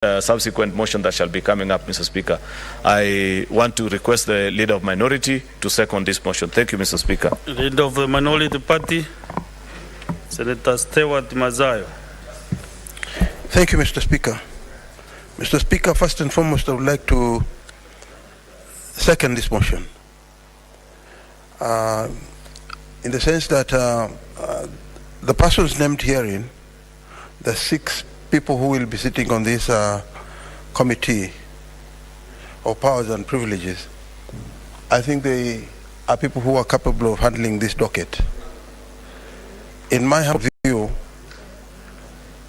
subsequent motion that shall be coming up, Mr. Speaker. I want to request the Leader of Minority to second this motion. Thank you, Mr. Speaker. Leader of the Minority Party, Senator Stewart Mazayo. Thank you, Mr. Speaker. Mr. Speaker, first and foremost, I would like to second this motion. In the sense that the persons named herein, the 6 people who will be sitting on this committee of powers and privileges, I think they are people who are capable of handling this docket. In my view,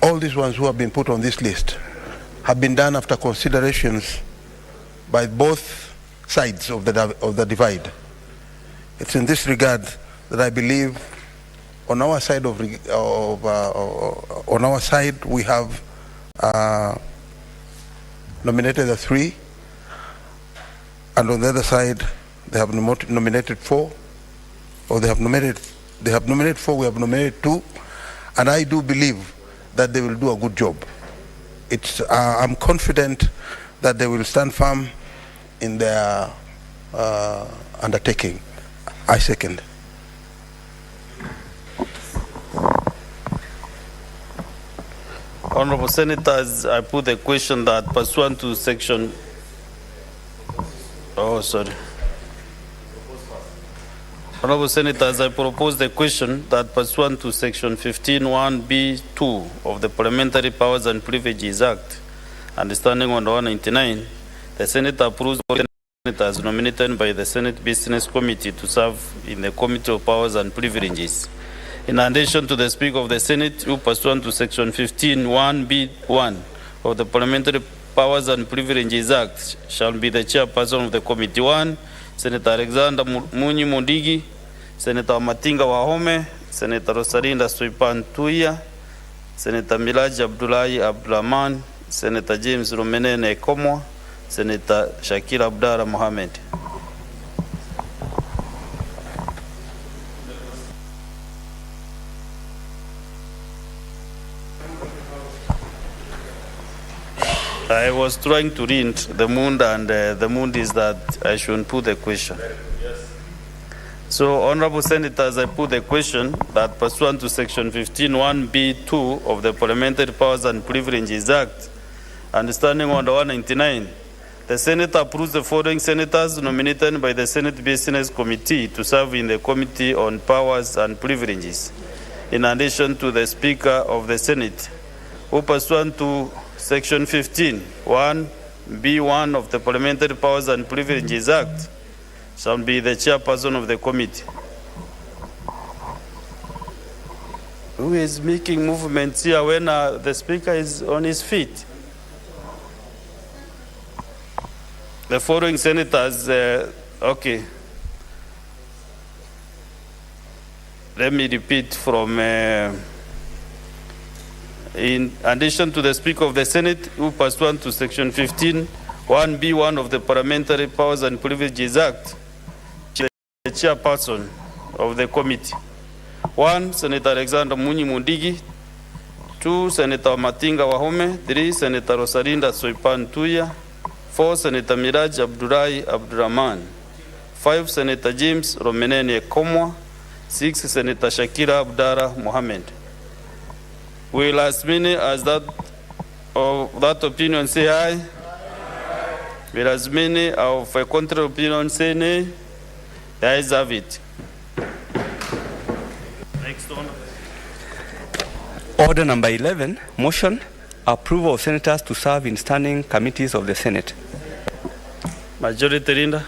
all these ones who have been put on this list have been done after considerations by both sides of the divide. It's in this regard that I believe on our side we have nominated the 3, and on the other side they have nominated 4, or they have nominated 4, we have nominated 2, and I do believe that they will do a good job. I'm confident that they will stand firm in their undertaking. I second. Honorable Senators, I put a question that pursuant to section... Honorable Senators, I propose the question that pursuant to section 15(1)(b)(2) of the Parliamentary Powers and Privileges Act, understanding on 199, the Senate approves the senators nominated by the Senate Business Committee to serve in the Committee of Powers and Privileges. In addition to the Speaker of the Senate, who pursuant to section 15(1)(b)(1) of the Parliamentary Powers and Privileges Act shall be the chairperson of the Committee 1, Senator Alexander Munyi Mundigi, Senator Matinga Wahome, Senator Rosalinda Soipan Tuya, Senator Milaji Abdullahi Abdulrahman, Senator James Romenene Komwa, Senator Shakir Abdallah Mohammed. I was trying to read the mood, and the mood is that I shouldn't put the question. Yes. So, Honorable Senators, I put the question that pursuant to section 15(1)(b)(2 of the Parliamentary Powers and Privileges Act, understanding under 199, the Senate approves the following senators nominated by the Senate Business Committee to serve in the Committee on Powers and Privileges, in addition to the Speaker of the Senate, who pursuant to Section 15(1)(b)(1) of the Parliamentary Powers and Privileges Act shall be the chairperson of the committee. Who is making movements here when the Speaker is on his feet? The following senators, okay. Let me repeat from... in addition to the Speaker of the Senate, who pursuant to section 15(1)(b)(1 of the Parliamentary Powers and Privileges Act, the chairperson of the committee. 1, Senator Alexander Munyi Mundigi. 2, Senator Matinga Wahome. 3, Senator Rosalinda Soipan Tuya. 4, Senator Miraj Abdullahi Abdulrahman. 5, Senator James Romenene Komwa. 6, Senator Shakira Abdallah Mohammed. Will as many as that opinion say aye? Aye. Will as many of a contrary opinion say nay? The ayes have it. Next one. Order number 11, motion, approval of senators to serve in standing committees of the Senate. Majority Linda.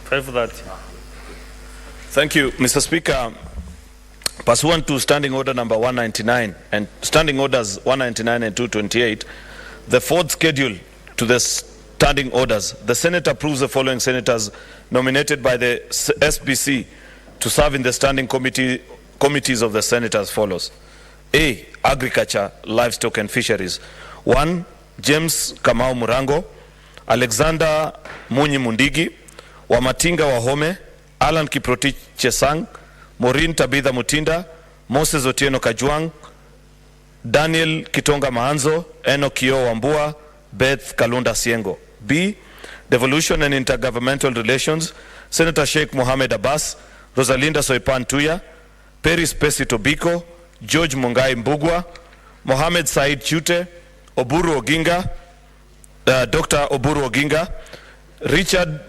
530. Thank you, Mr. Speaker. Pursuant to Standing Order number 199 and Standing Orders 199 and 228, the fourth schedule to the Standing Orders, the Senate approves the following senators nominated by the SBC to serve in the standing committees of the Senate as follows. A. Agriculture, Livestock and Fisheries. 1. James Kamau Murango, Alexander Munyi Mundigi, Wamatinga Wahome, Alan Kiprotich Chesang, Maureen Tabitha Mutinda, Moses Otieno Kajwang, Daniel Kitonga Maanzo, Enokio Wambua, Beth Kalunda Siengo. B. Devolution and Intergovernmental Relations, Senator Sheikh Mohamed Abbas, Rosalinda Soipan Tuya, Peris Pesito Biko, George Mungai Mbugwa, Mohamed Said Chute, Oburu Oginga, Dr. Oburu Oginga, Richard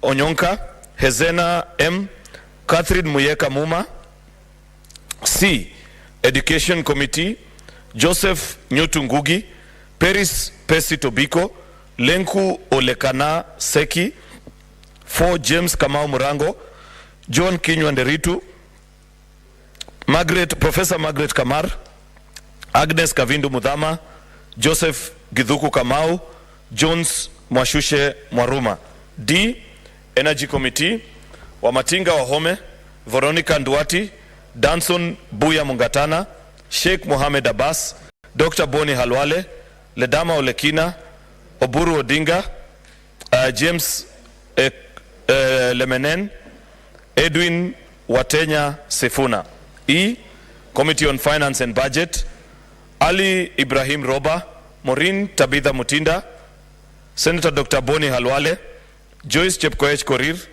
Onyonka, Hezena M, Catherine Muyeka Muma. C. Education Committee, Joseph Nyotungugi, Peris Pesito Biko, Lenku Olekana Seki. 4. James Kamau Murango, John Kinywanderitu, Professor Margaret Kamar, Agnes Kavindu Mudhama, Joseph Githuku Kamau, Jones Mwashushe Mwaruma. D. Energy Committee, Wamatinga Wahome, Veronica Nduati, Danson Buya Mungatana, Sheikh Mohamed Abbas, Dr. Boni Halwale, Ledama Olekina, Oburu Odinga, James Lemenen, Edwin Watenya Sefuna. E. Committee on Finance and Budget, Ali Ibrahim Roba, Maureen Tabitha Mutinda, Senator Dr. Boni Halwale, Joyce Chepkoech Korir,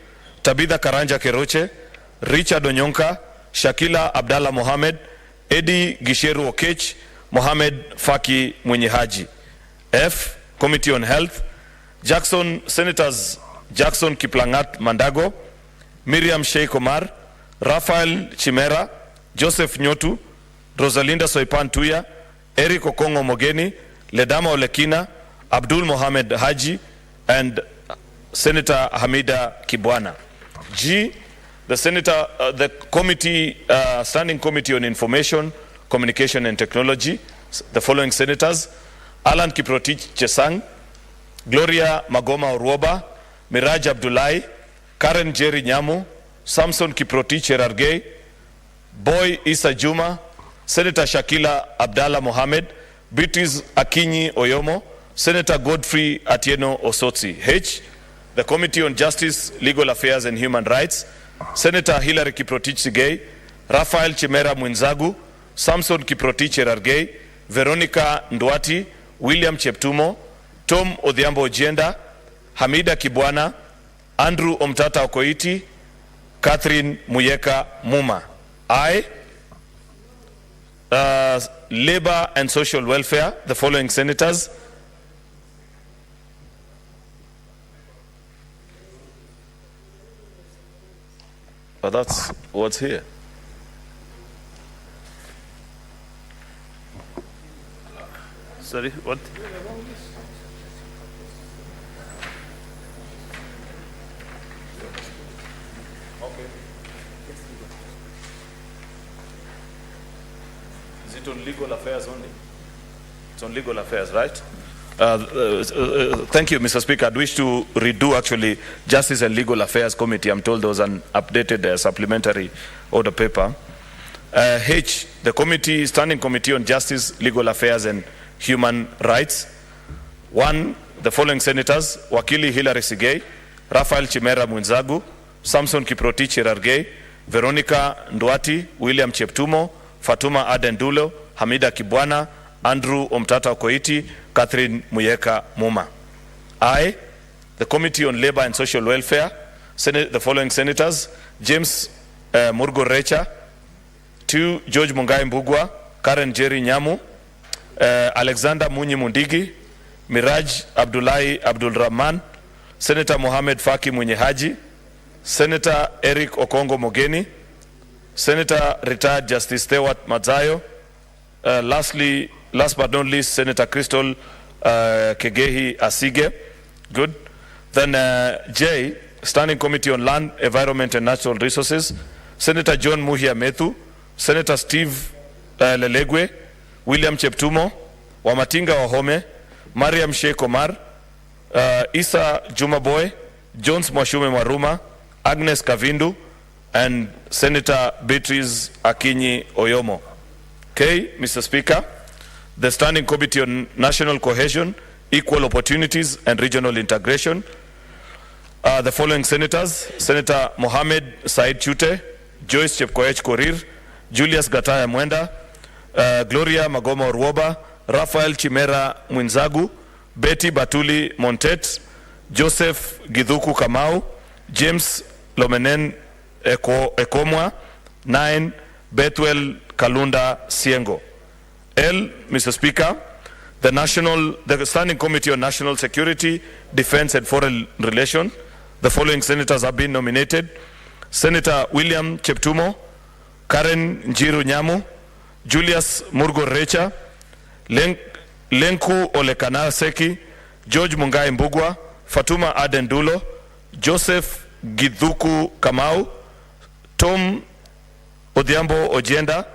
Tabitha Karanja Keroche, Richard Onyonka, Shakila Abdallah Mohamed, Eddie Gisheru Okech, Mohamed Faki Mwenyehaji. F. Committee on Health, Senators Jackson Kiplangat Mandago, Miriam Sheikh Omar, Rafael Chimera, Joseph Nyotu, Rosalinda Soipan Tuya, Eric Okongo Mogeni, Ledama Olekina, Abdul Mohamed Haji, and Senator Hamida Kibwana. G. The committee, Standing Committee on Information, Communication and Technology, the following senators: Alan Kiprotich Chesang, Gloria Magoma Orwoba, Miraj Abdullahi, Karen Jerry Nyamu, Samson Kiprotich Cherargei, Boy Isa Juma, Senator Shakila Abdallah Mohamed, Beatrice Akinyi Oyomo, Senator Godfrey Atieno Osotsi. H. The Committee on Justice, Legal Affairs and Human Rights, Senator Hilary Kiprotich Sigei, Rafael Chimera Mwinzagu, Samson Kiprotich Cherargei, Veronica Ndwati, William Cheptumo, Tom Odhiambo Ojienda, Hamida Kibwana, Andrew Omtata Okoiti, Catherine Muyeka Muma. I. Labor and Social Welfare, the following senators: oh, that's what's here. Sorry, what? Is it on legal affairs only? It's on legal affairs, right? Thank you, Mr. Speaker. I'd wish to redo actually Justice and Legal Affairs Committee. I'm told there was an updated supplementary order paper. H, the Standing Committee on Justice, Legal Affairs and Human Rights. 1, the following senators: Wakili Hilary Sigei, Rafael Chimera Mwinzagu, Samson Kiprotich Cherargei, Veronica Ndwati, William Cheptumo, Fatuma Aden Dulo, Hamida Kibwana, Andrew Omtata Okoiti, Catherine Muyeka Muma. I, the Committee on Labor and Social Welfare, the following senators: James Murgo Recha. 2, George Mungai Mbugwa, Karen Jerry Nyamu, Alexander Munyi Mundigi, Miraj Abdullahi Abdul Rahman, Senator Mohamed Faki Mwenyehaji, Senator Eric Okongo Mogeni, Senator Retired Justice Stewart Mazayo, last but not least, Senator Crystal Kegehi Asige. Good. Then J, Standing Committee on Land, Environment and Natural Resources, Senator John Muhia Methu, Senator Steve Lelegwe, William Cheptumo, Wamatinga Wahome, Mariam Sheikh Omar, Isa Jumaboy, Jones Mwashume Mwaruma, Agnes Kavindu, and Senator Beatrice Akinyi Oyomo. Okay, Mr. Speaker, the Standing Committee on National Cohesion, Equal Opportunities and Regional Integration, the following senators: Senator Mohamed Said Chute, Joyce Chepkoech Korir, Julius Gataya Mwenda, Gloria Magoma Orwoba, Raphael Chimera Mwinzagu, Betty Batuli Montet, Joseph Githuku Kamau, James Lomenen Ekomwa, 9, Bethwel Kalunda Siengo. L, Mr. Speaker, the Standing Committee on National Security, Defense and Foreign Relations, the following senators have been nominated: Senator William Cheptumo, Karen Njiru Nyamu, Julius Murgo Recha, Lenku Olekana Seki, George Mungai Mbugwa, Fatuma Aden Dulo, Joseph Githuku Kamau, Tom Odhiambo Ojenda,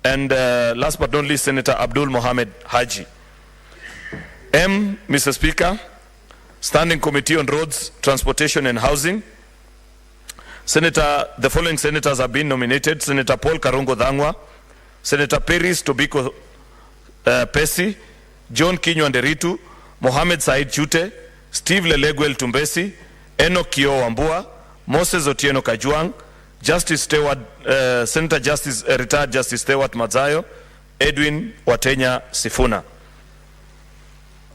and last but not least, Senator Abdul Mohamed Haji. M, Mr. Speaker, Standing Committee on Roads, Transportation and Housing. The following senators have been nominated: Senator Paul Karungo Dhangwa, Senator Peris Tobiko Pesi, John Kinywa Nderitu, Mohamed Said Chute, Steve Leleguel Tumbesi, Enoch Kio Wambua, Moses Otieno Kajwang, Justice Stewart, Senator Justice, Retired Justice Stewart Mazayo, Edwin Watenya Sifuna.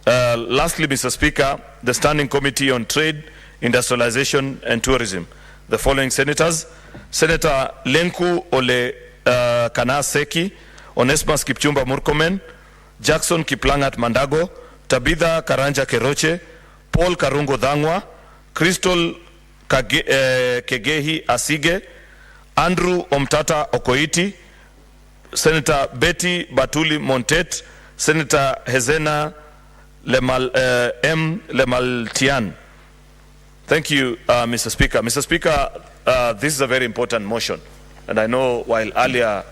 Lastly, Mr. Speaker, the Standing Committee on Trade, Industrialization and Tourism. The following senators: Senator Lenku Ole Kana Seki, Onesmus Kipchumba Murkomen, Jackson Kiplangat Mandago, Tabitha Karanja Keroche, Paul Karungo Dhangwa, Crystal Kegehi Asige, Andrew Omtata Okoiti, Senator Betty Batuli Montet, Senator Hezena Lemaltian. Thank you, Mr. Speaker. Mr. Speaker, this is a very important motion, and I know while earlier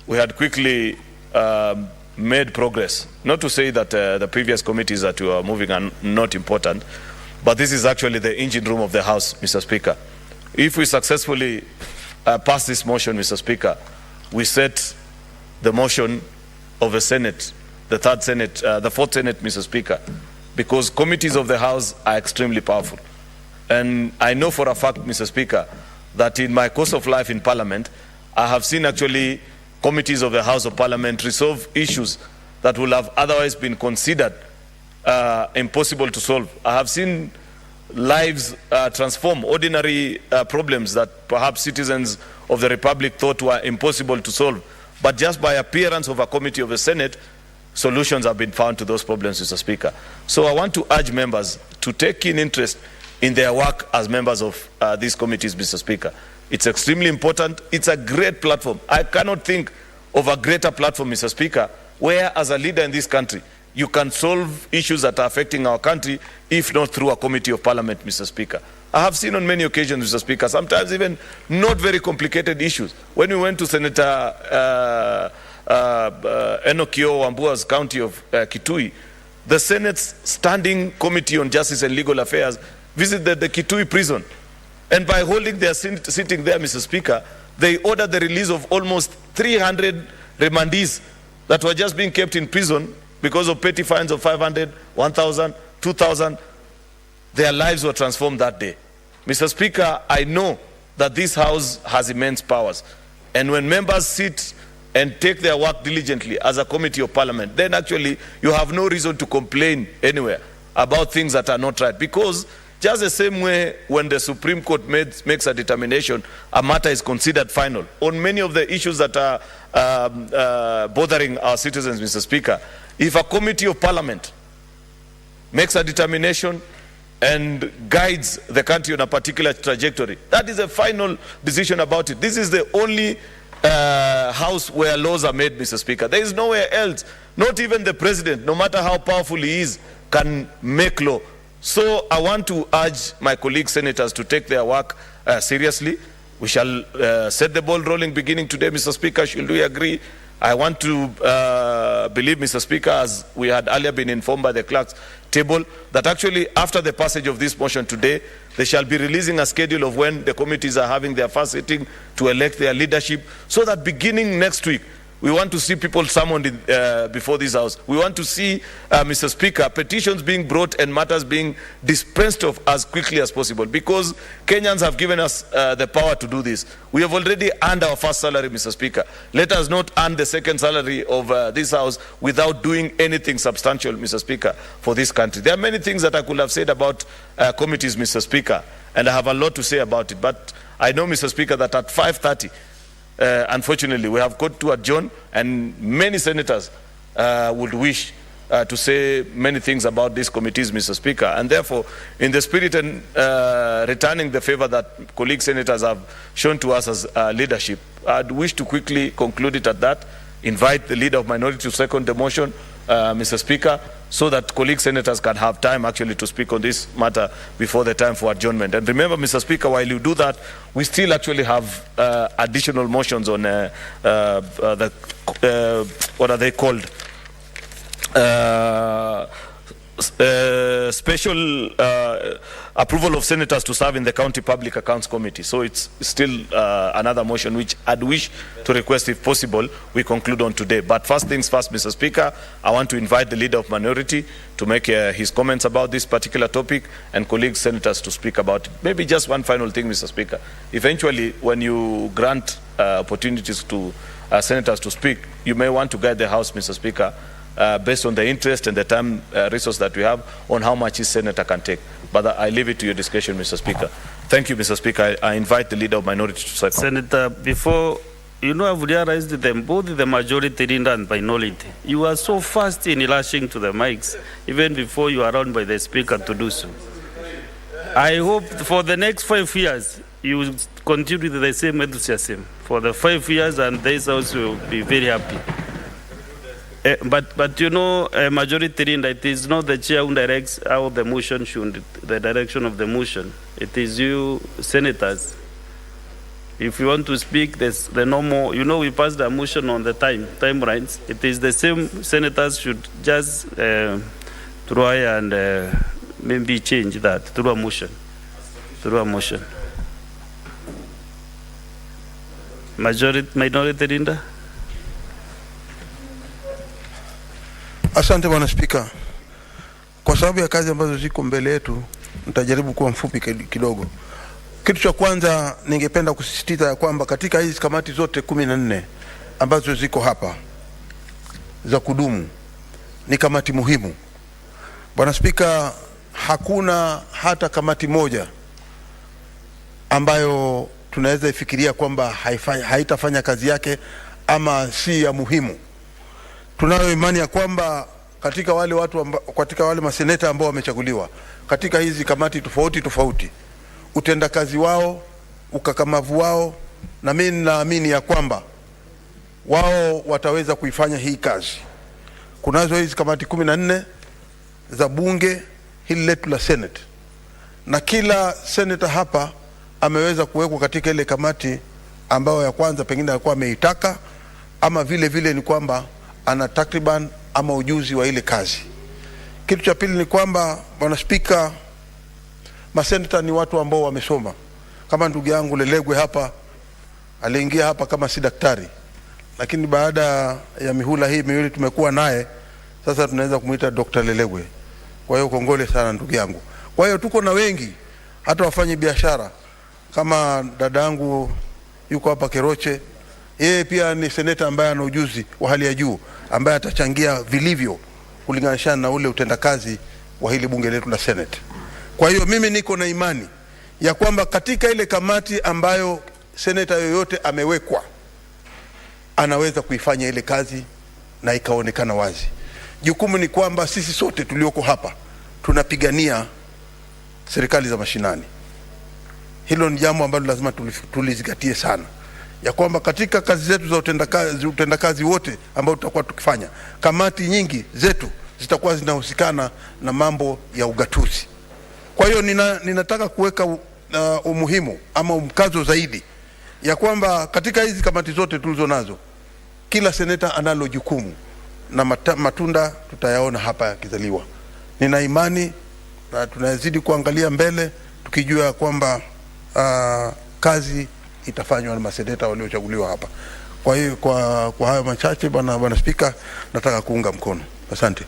we had quickly made progress. Not to say that the previous committees that you are moving are not important, but this is actually the engine room of the House, Mr. Speaker. If we successfully pass this motion, Mr. Speaker, we set the motion of the Senate, the third Senate, the fourth Senate, Mr. Speaker, because committees of the House are extremely powerful. And I know for a fact, Mr. Speaker, that in my course of life in Parliament, I have seen actually committees of the House of Parliament resolve issues that would have otherwise been considered impossible to solve. I have seen lives transform, ordinary problems that perhaps citizens of the Republic thought were impossible to solve. But just by appearance of a committee of the Senate, solutions have been found to those problems, Mr. Speaker. So I want to urge members to take keen interest in their work as members of these committees, Mr. Speaker. It's extremely important. It's a great platform. I cannot think of a greater platform, Mr. Speaker, where as a leader in this country, you can solve issues that are affecting our country, if not through a committee of Parliament, Mr. Speaker. I have seen on many occasions, Mr. Speaker, sometimes even not very complicated issues. When we went to Senator Enokio Wambua's county of Kitui, the Senate's Standing Committee on Justice and Legal Affairs visited the Kitui prison. And by holding their sitting there, Mr. Speaker, they ordered the release of almost 300 remandees that were just being kept in prison because of petty fines of 500, 1,000, 2,000. Their lives were transformed that day. Mr. Speaker, I know that this House has immense powers. And when members sit and take their work diligently as a committee of Parliament, then actually you have no reason to complain anywhere about things that are not right. Because just the same way when the Supreme Court makes a determination, a matter is considered final. On many of the issues that are bothering our citizens, Mr. Speaker, if a committee of Parliament makes a determination and guides the country on a particular trajectory, that is a final decision about it. This is the only house where laws are made, Mr. Speaker. There is nowhere else. Not even the president, no matter how powerful he is, can make law. So I want to urge my colleague senators to take their work seriously. We shall set the ball rolling beginning today, Mr. Speaker. Should we agree? I want to believe, Mr. Speaker, as we had earlier been informed by the clerk's table, that actually after the passage of this motion today, they shall be releasing a schedule of when the committees are having their first sitting to elect their leadership, so that beginning next week, We want to see people summoned before this House. We want to see, Mr. Speaker, petitions being brought and matters being dispensed of as quickly as possible, because Kenyans have given us the power to do this. We have already earned our first salary, Mr. Speaker. Let us not earn the second salary of this House without doing anything substantial, Mr. Speaker, for this country. There are many things that I could have said about committees, Mr. Speaker, and I have a lot to say about it. But I know, Mr. Speaker, that at 5:30, unfortunately, we have got to adjourn, and many senators would wish to say many things about these committees, Mr. Speaker. And therefore, in the spirit and returning the favor that colleague senators have shown to us as leadership, I'd wish to quickly conclude it at that, invite the leader of minority to second the motion, Mr. Speaker, so that colleague senators can have time actually to speak on this matter before the time for adjournment. And remember, Mr. Speaker, while you do that, we still actually have additional motions on what are they called? Special approval of senators to serve in the County Public Accounts Committee. So it's still another motion which I'd wish to request, if possible, we conclude on today. But first things first, Mr. Speaker, I want to invite the Leader of Minority to make his comments about this particular topic, and colleague senators to speak about it. Maybe just one final thing, Mr. Speaker. Eventually, when you grant opportunities to senators to speak, you may want to guide the House, Mr. Speaker, based on the interest and the time resource that we have, on how much each senator can take. But I leave it to your discretion, Mr. Speaker. Thank you, Mr. Speaker. I invite the Leader of Minority to second. Senator, before, I've realized them, both the majority leader and minority, you are so fast in rushing to the mics, even before you are around by the Speaker to do so. I hope for the next 5 years, you continue with the same enthusiasm for the 5 years, and this House will be very happy. But majority leader, it is not the chair who directs how the motion should, the direction of the motion. It is you, senators. If you want to speak, there's the normal, we pass the motion on the timelines. It is the same senators should just try and maybe change that through a motion. Minority leader. Asante Bwana Spika. Kwa sababu ya kazi ambazo ziko mbele yetu, nitajaribu kuwa mfupi kidogo. Kitu cha kwanza ningependa kusisitiza ya kwamba katika hizi kamati zote 14 ambazo ziko hapa za kudumu, ni kamati muhimu. Bwana Spika, hakuna hata kamati moja ambayo tunaweza ifikiria kwamba haitafanya kazi yake ama si ya muhimu. Tunayo imani ya kwamba katika wale maseneta ambao wamechaguliwa katika hizi kamati tofauti, utendakazi wao, ukakamavu wao, na mimi naamini ya kwamba wao wataweza kuifanya hii kazi. Kunazo hizi kamati 14 za bunge hili letu la Senate, na kila senator hapa ameweza kuwekwa katika ile kamati ambayo ya kwanza pengine alikuwa ameitaka, ama vile ni kwamba ana takriban ama ujuzi wa ile kazi. Kitu cha pili ni kwamba Bwana Spika, maseneta ni watu ambao wamesoma. Kama ndugu yangu Lelegwe hapa, aliingia hapa kama si daktari, lakini baada ya mihula hii miwili tumekuwa naye, sasa tunaweza kumuita Dr. Lelegwe. Kwa hiyo kongole sana ndugu yangu. Kwa hiyo tuko na wengi hata wafanye biashara, kama dada yangu yuko hapa Keroche, yeye pia ni seneta ambaye ana ujuzi wa hali ya juu, ambaye atachangia vilivyo kulinganisha na ule utendakazi wa hili bunge letu la Senate. Kwa hiyo mimi niko na imani ya kwamba katika ile kamati ambayo seneta yoyote amewekwa, anaweza kuifanya ile kazi na ikaonekana wazi. Jukumu ni kwamba sisi sote tulioko hapa tunapigania serikali za mashinani. Hilo ni jambo ambalo lazima tulizingatie sana, ya kwamba katika kazi zetu za utendakazi wote ambao tutakuwa tukifanya, kamati nyingi zetu zitakuwa zinahusikana na mambo ya ugatuzi. Kwa hiyo ninataka kuweka umuhimu ama mkazo zaidi ya kwamba katika hizi kamati zote tulizo nazo, kila seneta analo jukumu, na matunda tutayaona hapa yakizaliwa. Nina imani na tunazidi kuangalia mbele tukijua kwamba kazi itafanywa na maseneta waliochaguliwa hapa. Kwa hiyo kwa hayo machache bwana Spika, nataka kuunga mkono. Asante.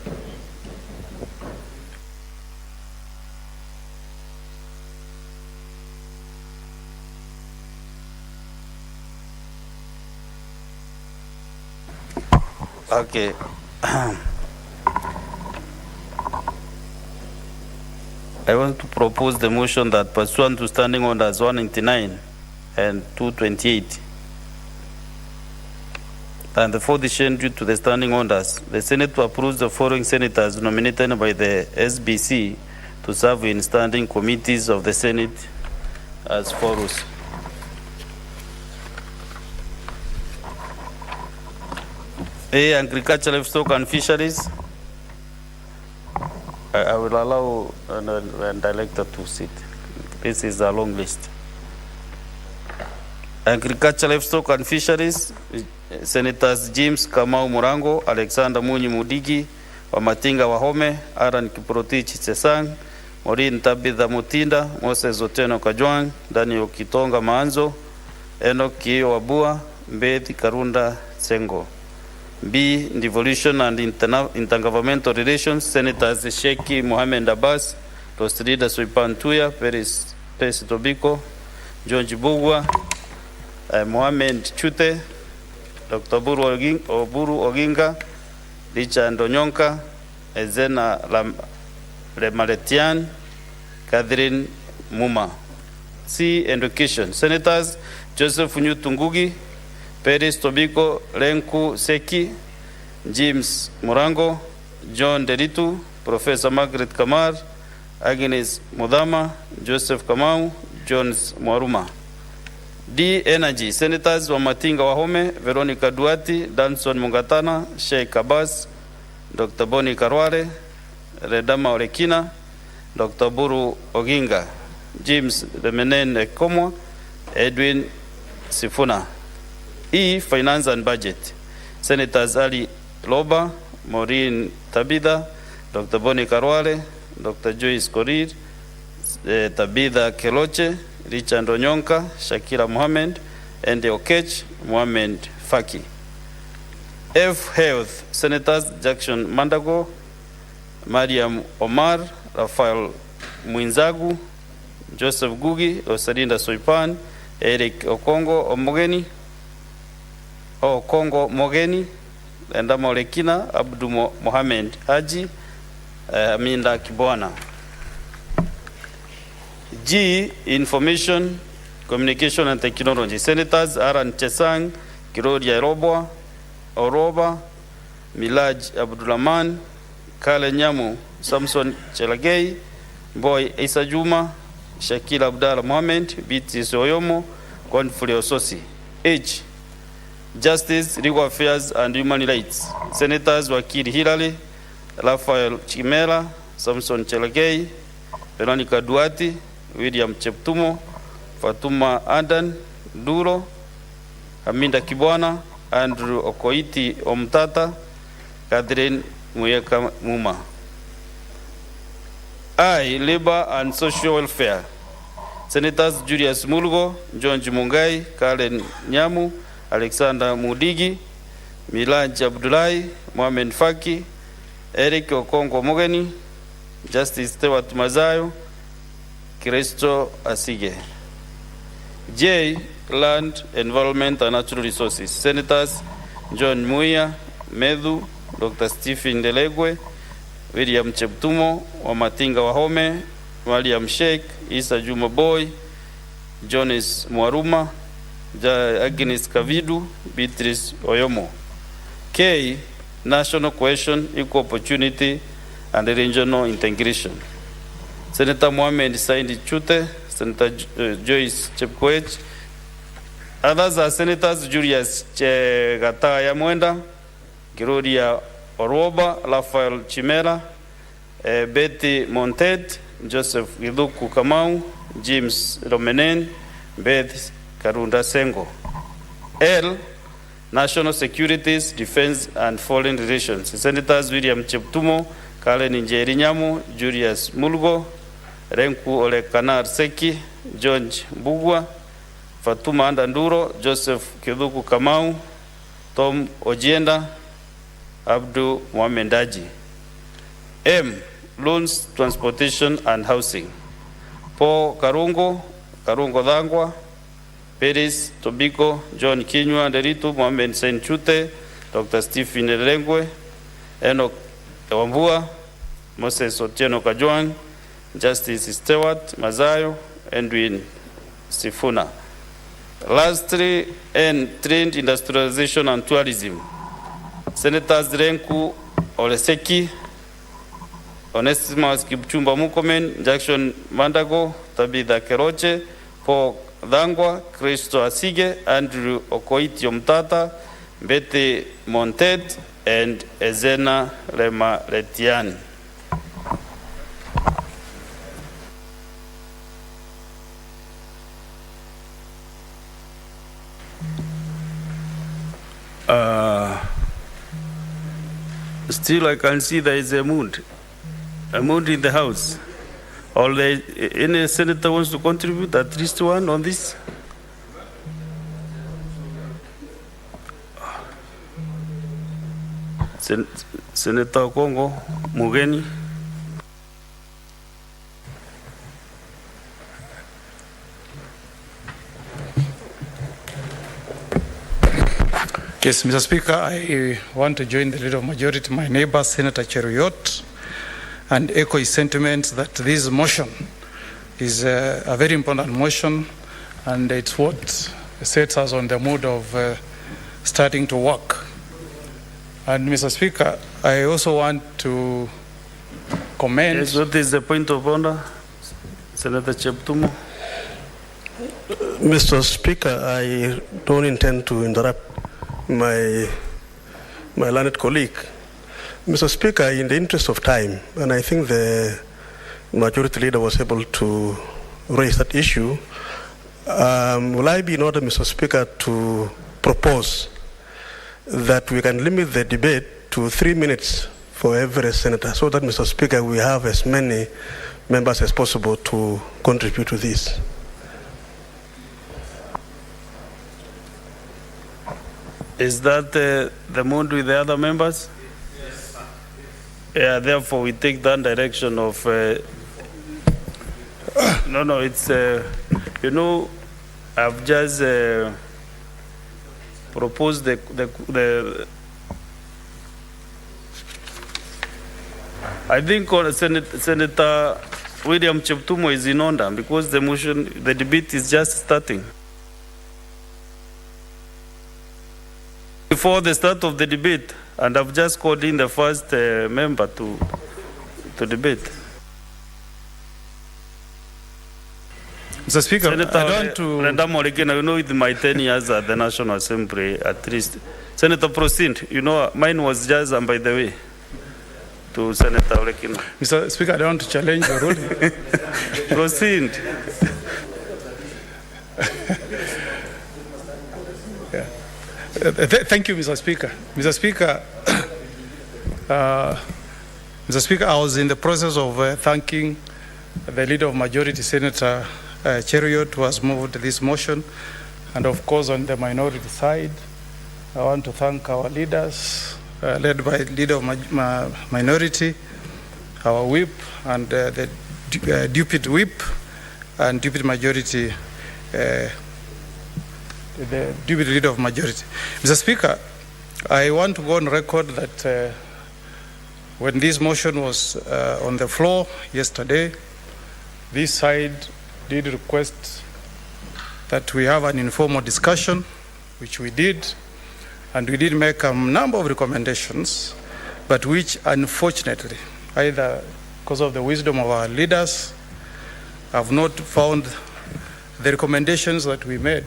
Okay. I want to propose the motion that pursuant to Standing Orders 199 and 228 and the fourth edition due to the Standing Orders, the Senate approves the following senators nominated by the SBC to serve in standing committees of the Senate as follows. A. Agriculture, Livestock and Fisheries. I will allow a director to sit. This is a long list. Agriculture, Livestock and Fisheries, Senators James Kamau Murango, Alexander Munyi Mudigi, Wamatinga Wahome, Aaron Kiprotich Chesang, Maureen Tabitha Mutinda, Moses Otieno Kajwang, Daniel Kitonga Maanzo, Enoch Kio Wabua, Mbeth Karunda Sengo. B. Devolution and Intergovernmental Relations, Senators Sheikh Mohamed Abbas, Rostrida Soipan Tuya, Peris Tobiko, George Bugwa, Mohamed Chute, Dr. Oburu Oginga, Richard Onyonka, Ezena Lemaletian, Catherine Muma. C. Education, Senators Joseph Nyutungugi, Peris Tobiko, Lenku Seki, James Murango, John Deritu, Professor Margaret Kamar, Agnes Mudama, Joseph Kamau, Jones Mwaruma. D. Energy, Senators Wamatinga Wahome, Veronica Duati, Danson Mungatana, Sheikh Abbas, Dr. Boni Karware, Redama Orekina, Dr. Buru Oginga, James Remenen Ekomwa, Edwin Sifuna. E. Finance and Budget, Senators Ali Loba, Maureen Tabitha, Dr. Boni Karwale, Dr. Joyce Korir, Tabitha Keloche, Richard Onyonka, Shakira Mohammed, Ende Okech, Mohamed Faki. F. Health, Senators Jackson Mandago, Mariam Omar, Rafael Mwinzagu, Joseph Gugi, Rosalinda Soipan, Eric Okongo Mogeni, Endama Olekina, Abdu Mohamed Haji, Aminda Kibwana. G. Information, Communication and Technology, Senators Aran Chesang, Kirodia Oroba, Milaj Abdulrahman, Kale Nyamu, Samson Chelagei, Boy Isa Juma, Shakil Abdallah Mohamed, Biti Soyomo, Konfuli Ososi. H. Justice, Legal Affairs and Human Rights, Senators Wakili Hilali, Rafael Chimela, Samson Chelagei, Veronica Duati, William Cheptumo, Fatuma Adan Duro, Aminda Kibwana, Andrew Okoiti Omtata, Catherine Muyeka Muma. I. Labor and Social Welfare, Senators Julius Mulgo, John Mungai, Karen Nyamu, Alexander Mudigi, Milaj Abdullahi, Mohamed Faki, Eric Okongo Mogeni, Justice Stewart Mazayo, Kristo Asige. J. Land, Environment and Natural Resources, Senators John Muia, Medhu, Dr. Stephen Delegwe, William Cheptumo, Wamatinga Wahome, Mariam Sheikh, Isa Juma Boy, Jonas Mwaruma, Agnes Kavidu, Beatrice Oyomo. K. National Cohesion, Equal Opportunity and Regional Integration, Senator Mohamed Said Chute, Senator Joyce Chepkoech. Others are Senators Julius Chegataya Mwenda, Girodia Oroba, Rafael Chimera, Betty Montet, Joseph Giduku Kamau, James Romenen, Beth Karunda Sengo. L. National Securities, Defense and Foreign Relations, Senators William Cheptumo, Kalen Njeri Nyamu, Julius Mulgo, Renku Olekanar Seki, George Bugwa, Fatuma Andanduro, Joseph Kiduku Kamau, Tom Ojienda, Abdul Mohamed Daji. M, loans, transportation and housing. Paul Karungo Dhangwa, Peris Tobiko, John Kinyua Nderitu, Mohamed Senchute, Dr. Stephen Elengwe, Enoch Wambua, Moses Otieno Kajwang, Justice Stewart Mazayo, Edwin Sifuna. Lastly, N, trade, industrialization and tourism. Senators Renku Oleseki, Onesimus Kipchumba Mukomen, Jackson Mandago, Tabitha Keroche, Paul Dhangwa, Kristo Asige, Andrew Okoitio Mtata, Betty Monted, and Ezena Lema Letiani. Still, I can see there is a mood in the House. Any senator wants to contribute, at least one on this? Senator Kongo Mugeni. Yes, Mr. Speaker, I want to join the leader of majority, my neighbor, Senator Cheruiyot, and echo his sentiments that this motion is a very important motion, and it's what sets us on the mood of starting to work. And Mr. Speaker, I also want to commend... Yes, what is the point of order? Senator Cheptumo. Mr. Speaker, I don't intend to interrupt my learned colleague. Mr. Speaker, in the interest of time, and I think the majority leader was able to raise that issue, will I be in order, Mr. Speaker, to propose that we can limit the debate to 3 minutes for every senator, so that, Mr. Speaker, we have as many members as possible to contribute to this. Is that the mood with the other members? Yes. Yeah, therefore we take that direction of... No, it's... you know, I've just proposed the I think Senator William Cheptumo is in order because the debate is just starting. Before the start of the debate, and I've just called in the first member to debate. Mr. Speaker, Senator, I don't to... you know, with my 10 years at the National Assembly, at least. Senator, proceed. You know, mine was just, and by the way, to Senator Olekino. Mr. Speaker, I don't want to challenge your ruling. Proceed. Thank you, Mr. Speaker. Mr. Speaker, Mr. Speaker, I was in the process of thanking the leader of majority, Senator Cheruiyot, who has moved this motion, and of course on the minority side, I want to thank our leaders, led by leader of minority, our whip, and the deputy whip, and deputy majority. The deputy leader of majority. Mr. Speaker, I want to go on record that when this motion was on the floor yesterday, this side did request that we have an informal discussion, which we did, and we did make a number of recommendations, but which unfortunately, either because of the wisdom of our leaders, have not found the recommendations that we made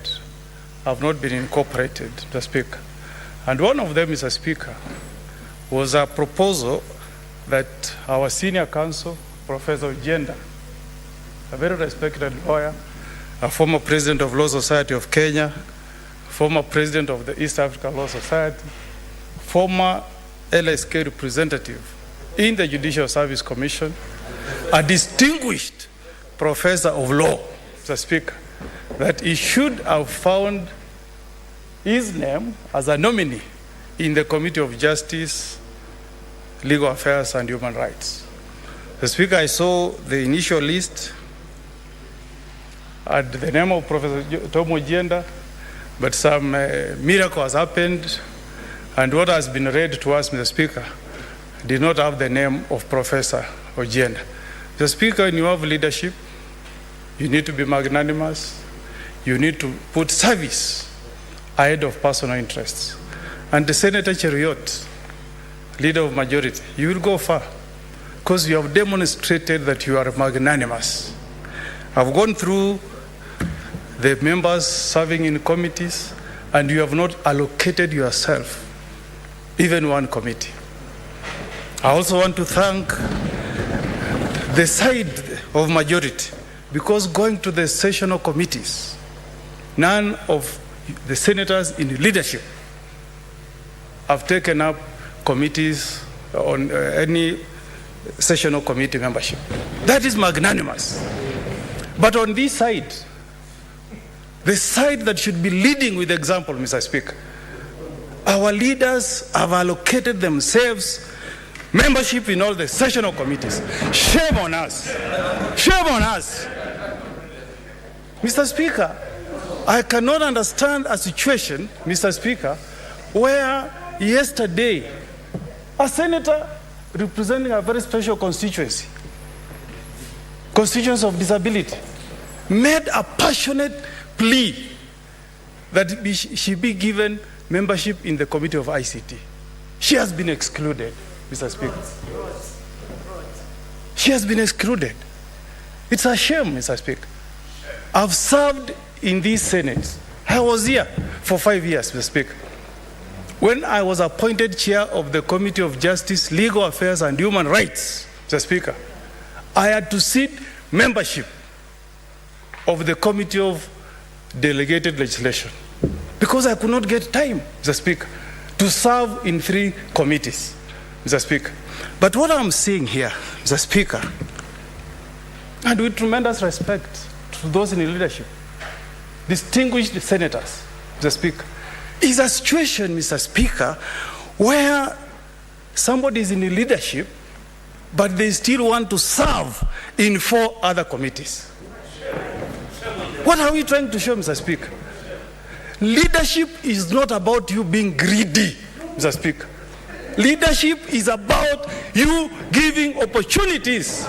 have not been incorporated, Mr. Speaker. And one of them, Mr. Speaker, was a proposal that our senior counsel, Professor Ojienda, a very respected lawyer, a former president of Law Society of Kenya, former president of the East Africa Law Society, former LSK representative in the Judicial Service Commission, a distinguished professor of law, Mr. Speaker, that he should have found his name as a nominee in the Committee of Justice, Legal Affairs and Human Rights. The Speaker, I saw the initial list at the name of Professor Tom Ojienda, but some miracle has happened, and what has been read to us, Mr. Speaker, did not have the name of Professor Ojienda. Mr. Speaker, when you have leadership, you need to be magnanimous, you need to put service ahead of personal interests. And the Senator Cheriot, leader of majority, you will go far, because you have demonstrated that you are magnanimous. I've gone through the members serving in committees, and you have not allocated yourself even one committee. I also want to thank the side of majority, because going to the sessional committees, none of the senators in leadership have taken up committees on any sessional committee membership. That is magnanimous. But on this side, the side that should be leading with example, Mr. Speaker, our leaders have allocated themselves membership in all the sessional committees. Shame on us. Shame on us. Mr. Speaker, I cannot understand a situation, Mr. Speaker, where yesterday a senator representing a very special constituency of disability, made a passionate plea that she be given membership in the Committee of ICT. She has been excluded, Mr. Speaker. She has been excluded. It's a shame, Mr. Speaker. I've served in these Senates. I was here for 5 years, Mr. Speaker. When I was appointed chair of the Committee of Justice, Legal Affairs and Human Rights, Mr. Speaker, I had to seek membership of the Committee of Delegated Legislation because I could not get time, Mr. Speaker, to serve in 3 committees, Mr. Speaker. But what I'm saying here, Mr. Speaker, and with tremendous respect to those in the leadership, distinguished senators, Mr. Speaker, is a situation, Mr. Speaker, where somebody is in the leadership, but they still want to serve in 4 other committees. What are we trying to show, Mr. Speaker? Leadership is not about you being greedy, Mr. Speaker. Leadership is about you giving opportunities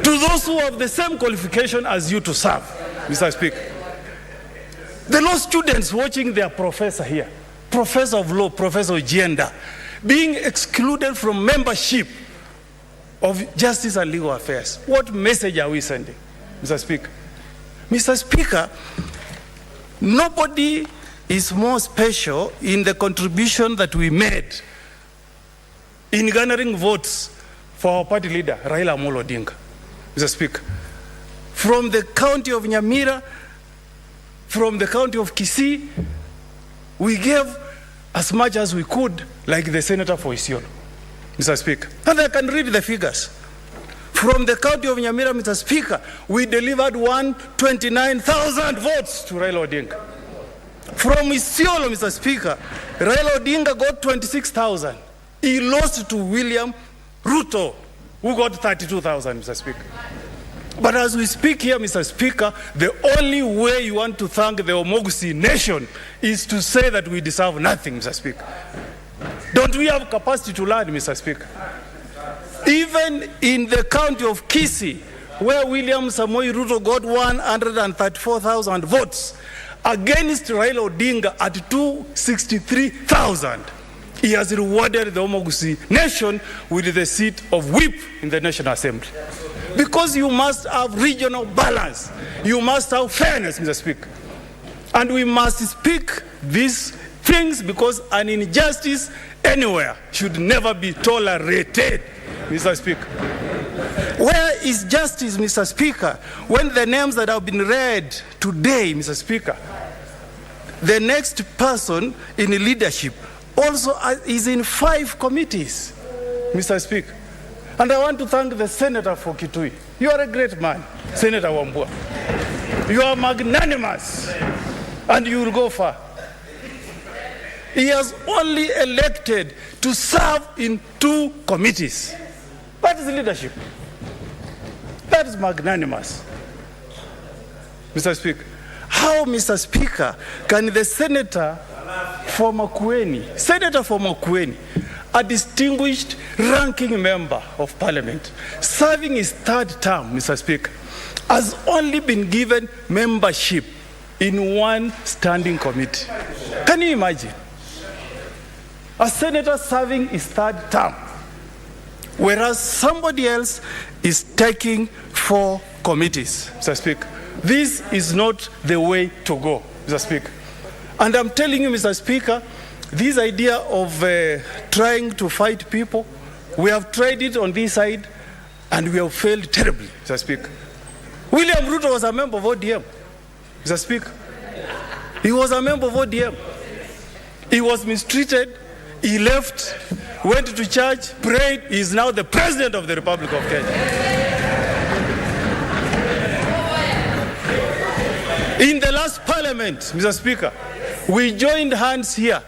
to those who have the same qualification as you to serve, Mr. Speaker. The law students watching their professor here, Professor of Law, Professor Ojienda, being excluded from membership of Justice and Legal Affairs. What message are we sending, Mr. Speaker? Mr. Speaker, nobody is more special in the contribution that we made in garnering votes for our party leader, Raila Amolo Odinga, Mr. Speaker. From the county of Nyamira, from the county of Kisii, we gave as much as we could, like the senator for Isiolo, Mr. Speaker. And I can read the figures. From the county of Nyamira, Mr. Speaker, we delivered 129,000 votes to Raila Odinga. From Isiolo, Mr. Speaker, Raila Odinga got 26,000. He lost to William Ruto, who got 32,000, Mr. Speaker. But as we speak here, Mr. Speaker, the only way you want to thank the Omogusi nation is to say that we deserve nothing, Mr. Speaker. Don't we have capacity to learn, Mr. Speaker? Even in the county of Kisii, where William Samoei Ruto got 134,000 votes against Raila Odinga at 263,000, he has rewarded the Omogusi nation with the seat of whip in the National Assembly. Because you must have regional balance. You must have fairness, Mr. Speaker. And we must speak these things because an injustice anywhere should never be tolerated, Mr. Speaker. Where is justice, Mr. Speaker, when the names that have been read today, Mr. Speaker, the next person in leadership also is in 5 committees, Mr. Speaker. And I want to thank the senator for Kitui. You are a great man, Senator Wambua. You are magnanimous, and you will go far. he has only elected to serve in 2 committees. That is leadership. That is magnanimous. Mr. Speaker, how, Mr. Speaker, can the Senator for Makueni, a distinguished ranking member of Parliament, serving his 3rd term, Mr. Speaker, has only been given membership in 1 standing committee? Can you imagine? A senator serving his 3rd term, whereas somebody else is taking 4 committees, Mr. Speaker. This is not the way to go, Mr. Speaker. And I'm telling you, Mr. Speaker, this idea of trying to fight people, we have tried it on this side and we have failed terribly, Mr. Speaker. William Ruto was a member of ODM, Mr. Speaker. He was a member of ODM. He was mistreated. He left, went to church, prayed. He is now the president of the Republic of Kenya. In the last parliament, Mr. Speaker, we joined hands here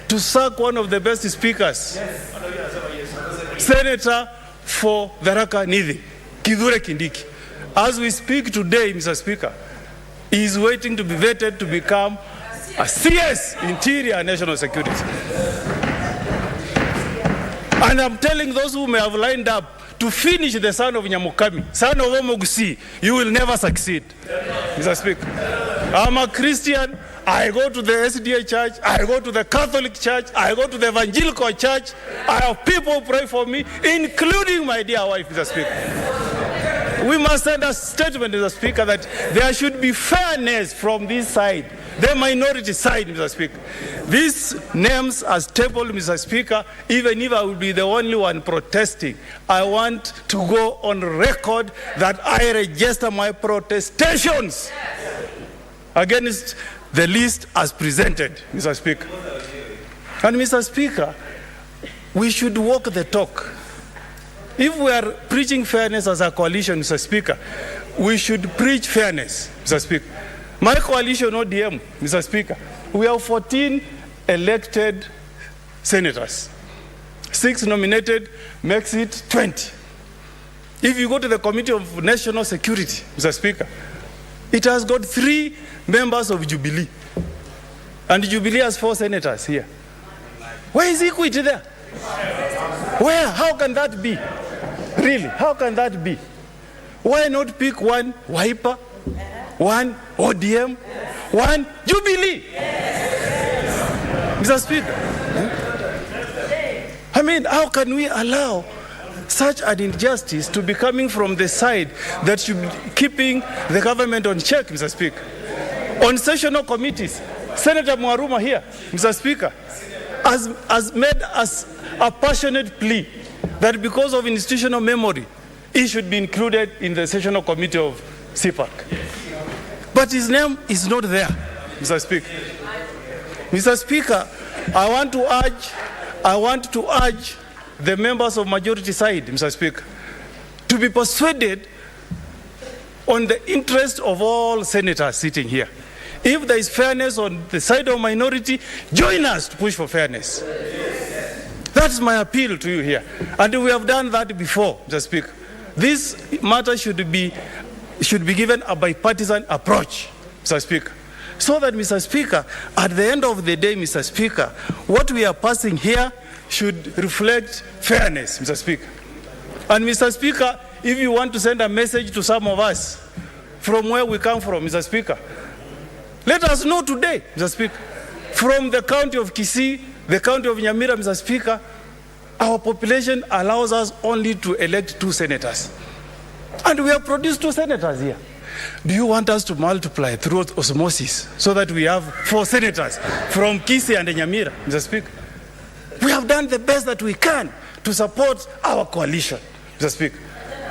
to sack one of the best speakers, Senator for Tharaka Nithi, Kithure Kindiki. As we speak today, Mr. Speaker, he is waiting to be vetted to become a CS, Interior and National Security. And I'm telling those who may have lined up to finish the son of Nyamukami, son of Omogusi, you will never succeed, Mr. Speaker. I'm a Christian. I go to the SDA church. I go to the Catholic church. I go to the Evangelical church. I have people pray for me, including my dear wife, Mr. Speaker. We must send a statement, Mr. Speaker, that there should be fairness from this side, the minority side, Mr. Speaker. These names as tabled, Mr. Speaker, even if I will be the only one protesting, I want to go on record that I register my protestations against the list as presented, Mr. Speaker. And Mr. Speaker, we should walk the talk. If we are preaching fairness as a coalition, Mr. Speaker, we should preach fairness, Mr. Speaker. My coalition, ODM, Mr. Speaker, we have 14 elected senators. 6 nominated makes it 20. If you go to the Committee of National Security, Mr. Speaker, it has got 3 members of Jubilee. And Jubilee has 4 senators here. Where is equity there? Where? How can that be? Really, how can that be? Why not pick 1 Wiper, 1 ODM, 1 Jubilee? Mr. Speaker, I mean, how can we allow such an injustice to be coming from the side that should be keeping the government on check, Mr. Speaker? On sessional committees, Senator Mwaruma here, Mr. Speaker, has made us a passionate plea that because of institutional memory, he should be included in the sessional committee of CPAC. But his name is not there, Mr. Speaker. Mr. Speaker, I want to urge the members of majority side, Mr. Speaker, to be persuaded on the interest of all senators sitting here. If there is fairness on the side of minority, join us to push for fairness. That's my appeal to you here. And we have done that before, Mr. Speaker. This matter should be given a bipartisan approach, Mr. Speaker. So that, Mr. Speaker, at the end of the day, Mr. Speaker, what we are passing here should reflect fairness, Mr. Speaker. And Mr. Speaker, if you want to send a message to some of us from where we come from, Mr. Speaker, let us know today, Mr. Speaker. From the county of Kisii, the county of Nyamira, Mr. Speaker, our population allows us only to elect 2 senators. And we have produced 2 senators here. Do you want us to multiply through osmosis so that we have 4 senators from Kisii and Nyamira, Mr. Speaker? We have done the best that we can to support our coalition, Mr. Speaker.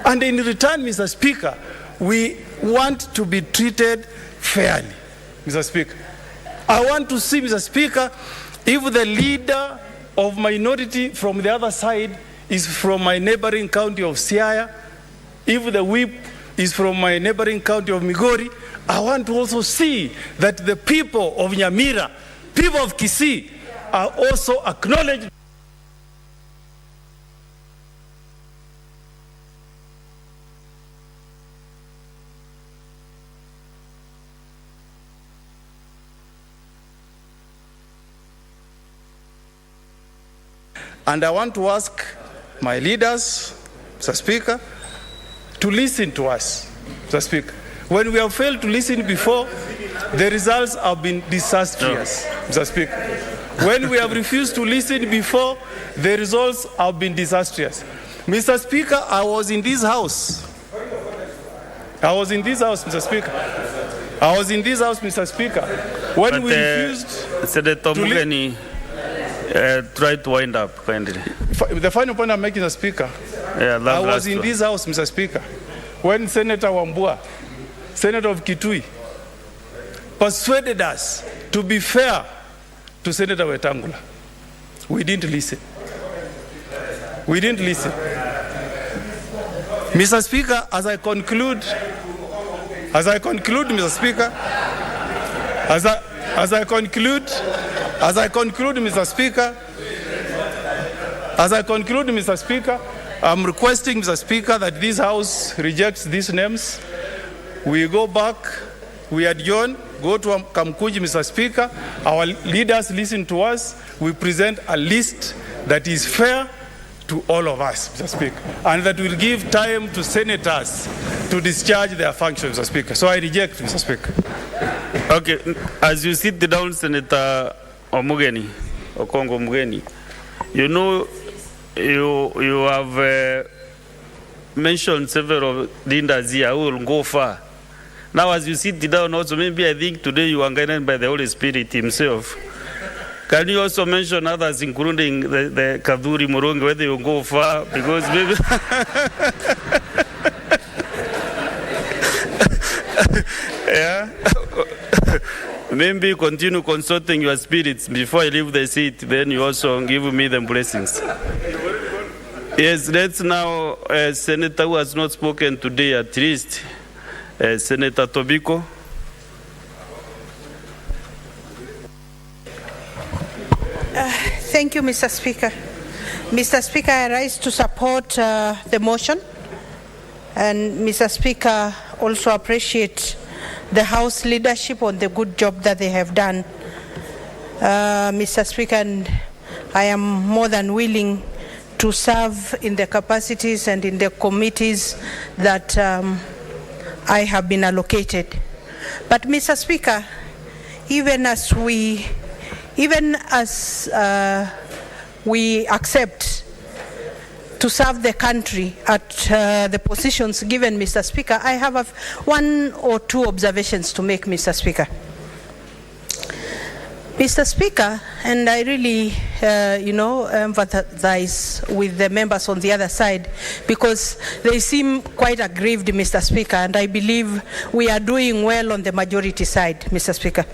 And in return, Mr. Speaker, we want to be treated fairly, Mr. Speaker. I want to see, Mr. Speaker, if the leader of minority from the other side is from my neighboring county of Siaya, if the whip is from my neighboring county of Migori, I want to also see that the people of Nyamira people of Kisii are also acknowledged. And I want to ask my leaders, Mr. Speaker, to listen to us, Mr. Speaker. When we have failed to listen before, the results have been disastrous, Mr. Speaker. When we have refused to listen before, the results have been disastrous. Mr. Speaker, I was in this house. I was in this house, Mr. Speaker. I was in this house, Mr. Speaker, when we refused Senator Mugeni, try to wind up, kindly. The final point I'm making, Mr. Speaker, I was in this house, Mr. Speaker, when Senator Wambua, Senator of Kitui, persuaded us to be fair to Senator Wetangula. We didn't listen. We didn't listen. Mr. Speaker, as I conclude, Mr. Speaker, as I conclude, Mr. Speaker, I'm requesting, Mr. Speaker, that this House rejects these names. We go back, we adjourn, go to Kamkuji, Mr. Speaker. Our leaders listen to us. We present a list that is fair to all of us, Mr. Speaker, and that will give time to senators to discharge their functions, Mr. Speaker. So I reject, Mr. Speaker. Okay, as you sit down, Senator Omugeni, Okongo Mugeni, you know, you have mentioned several leaders here who will go far. Now, as you sit down, also maybe I think today you are guided by the Holy Spirit Himself. Can you also mention others, including the Kaduri Murongi, whether you go far? Because maybe yeah. Maybe continue consulting your spirits before I leave the seat. Then you also give me the blessings. Yes, let's now, Senator who has not spoken today at least, Senator Tobiko. Thank you, Mr. Speaker. Mr. Speaker, I rise to support the motion. And Mr. Speaker, also appreciate the House leadership on the good job that they have done. Mr. Speaker, and I am more than willing to serve in the capacities and in the committees that I have been allocated. But Mr. Speaker, even as we accept to serve the country at the positions given, Mr. Speaker, I have one or two observations to make, Mr. Speaker. Mr. Speaker, and I really, empathize with the members on the other side because they seem quite aggrieved, Mr. Speaker, and I believe we are doing well on the majority side, Mr. Speaker.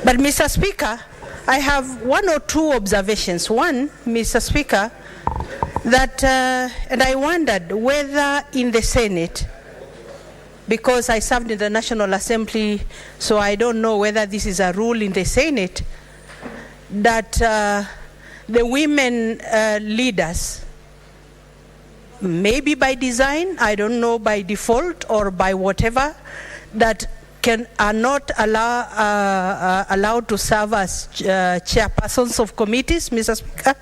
But, Mr. Speaker, I have one or two observations. One, Mr. Speaker, that, and I wondered whether in the Senate, because I served in the National Assembly, so I don't know whether this is a rule in the Senate, that the women leaders, maybe by design, I don't know, by default or by whatever, that are not allowed to serve as chairpersons of committees, Mr. Speaker.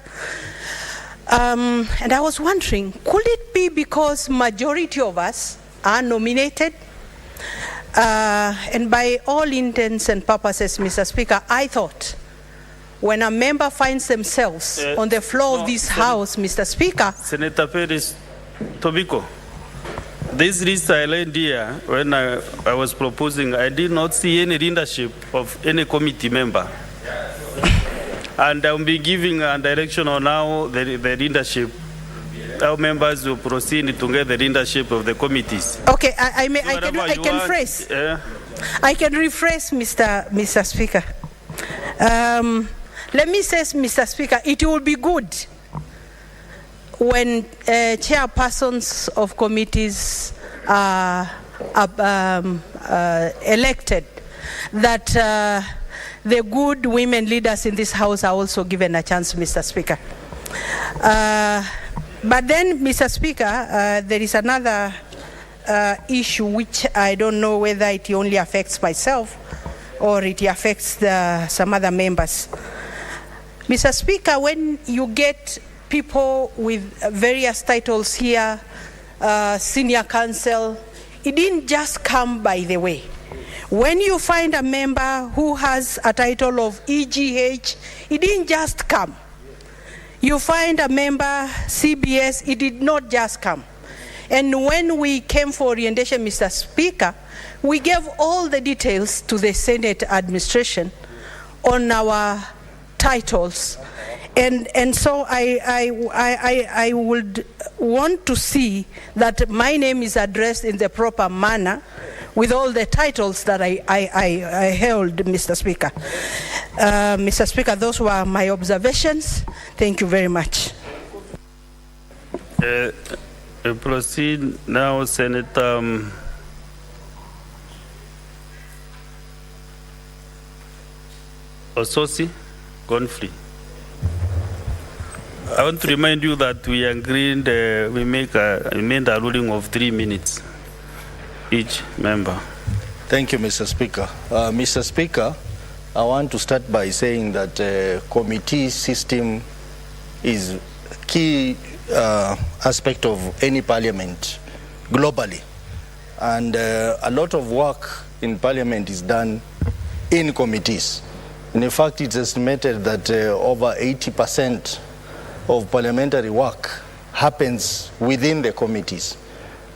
And I was wondering, could it be because majority of us are nominated? And by all intents and purposes, Mr. Speaker, I thought when a member finds themselves on the floor of this House, Mr. Speaker. Senator Perez Tobiko, this list I laid here when I was proposing, I did not see any leadership of any committee member. And I'll be giving a direction on how the leadership, how members will proceed to get the leadership of the committees. Okay, I can phrase. I can rephrase, Mr. Speaker. Let me say, Mr. Speaker, it will be good when chairpersons of committees are elected, that the good women leaders in this house are also given a chance, Mr. Speaker. But then, Mr. Speaker, there is another issue which I don't know whether it only affects myself or it affects some other members. Mr. Speaker, when you get people with various titles here, senior counsel, it didn't just come by the way. When you find a member who has a title of EGH, it didn't just come. You find a member CBS, it did not just come. And when we came for orientation, Mr. Speaker, we gave all the details to the Senate administration on our titles. And so I would want to see that my name is addressed in the proper manner with all the titles that I held, Mr. Speaker. Mr. Speaker, those were my observations. Thank you very much. Proceed now, Senator Ososi Gonfrey. I want to remind you that we agreed we made a ruling of 3 minutes each member. Thank you, Mr. Speaker. Mr. Speaker, I want to start by saying that committee system is key aspect of any parliament globally. And a lot of work in parliament is done in committees. And in fact, it's estimated that over 80% of parliamentary work happens within the committees.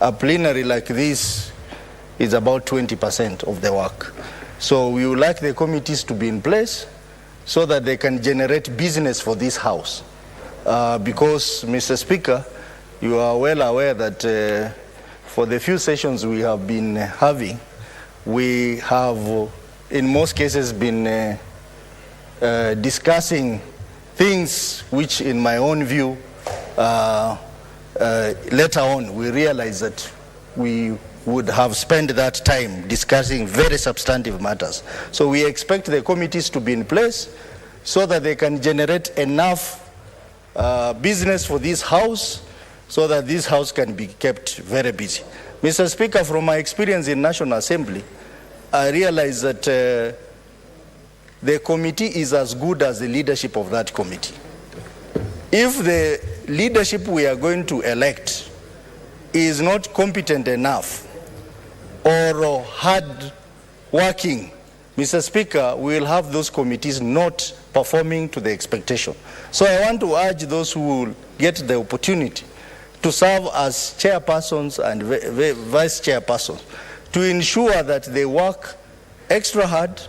A plenary like this is about 20% of the work. So we would like the committees to be in place so that they can generate business for this house. Because, Mr. Speaker, you are well aware that for the few sessions we have been having, we have in most cases been discussing things which in my own view later on we realized that we would have spent that time discussing very substantive matters. So we expect the committees to be in place so that they can generate enough business for this house so that this house can be kept very busy. Mr. Speaker, from my experience in National Assembly, I realize that the committee is as good as the leadership of that committee. If the leadership we are going to elect is not competent enough or hard working, Mr. Speaker, we will have those committees not performing to the expectation. So I want to urge those who will get the opportunity to serve as chairpersons and vice chairpersons to ensure that they work extra hard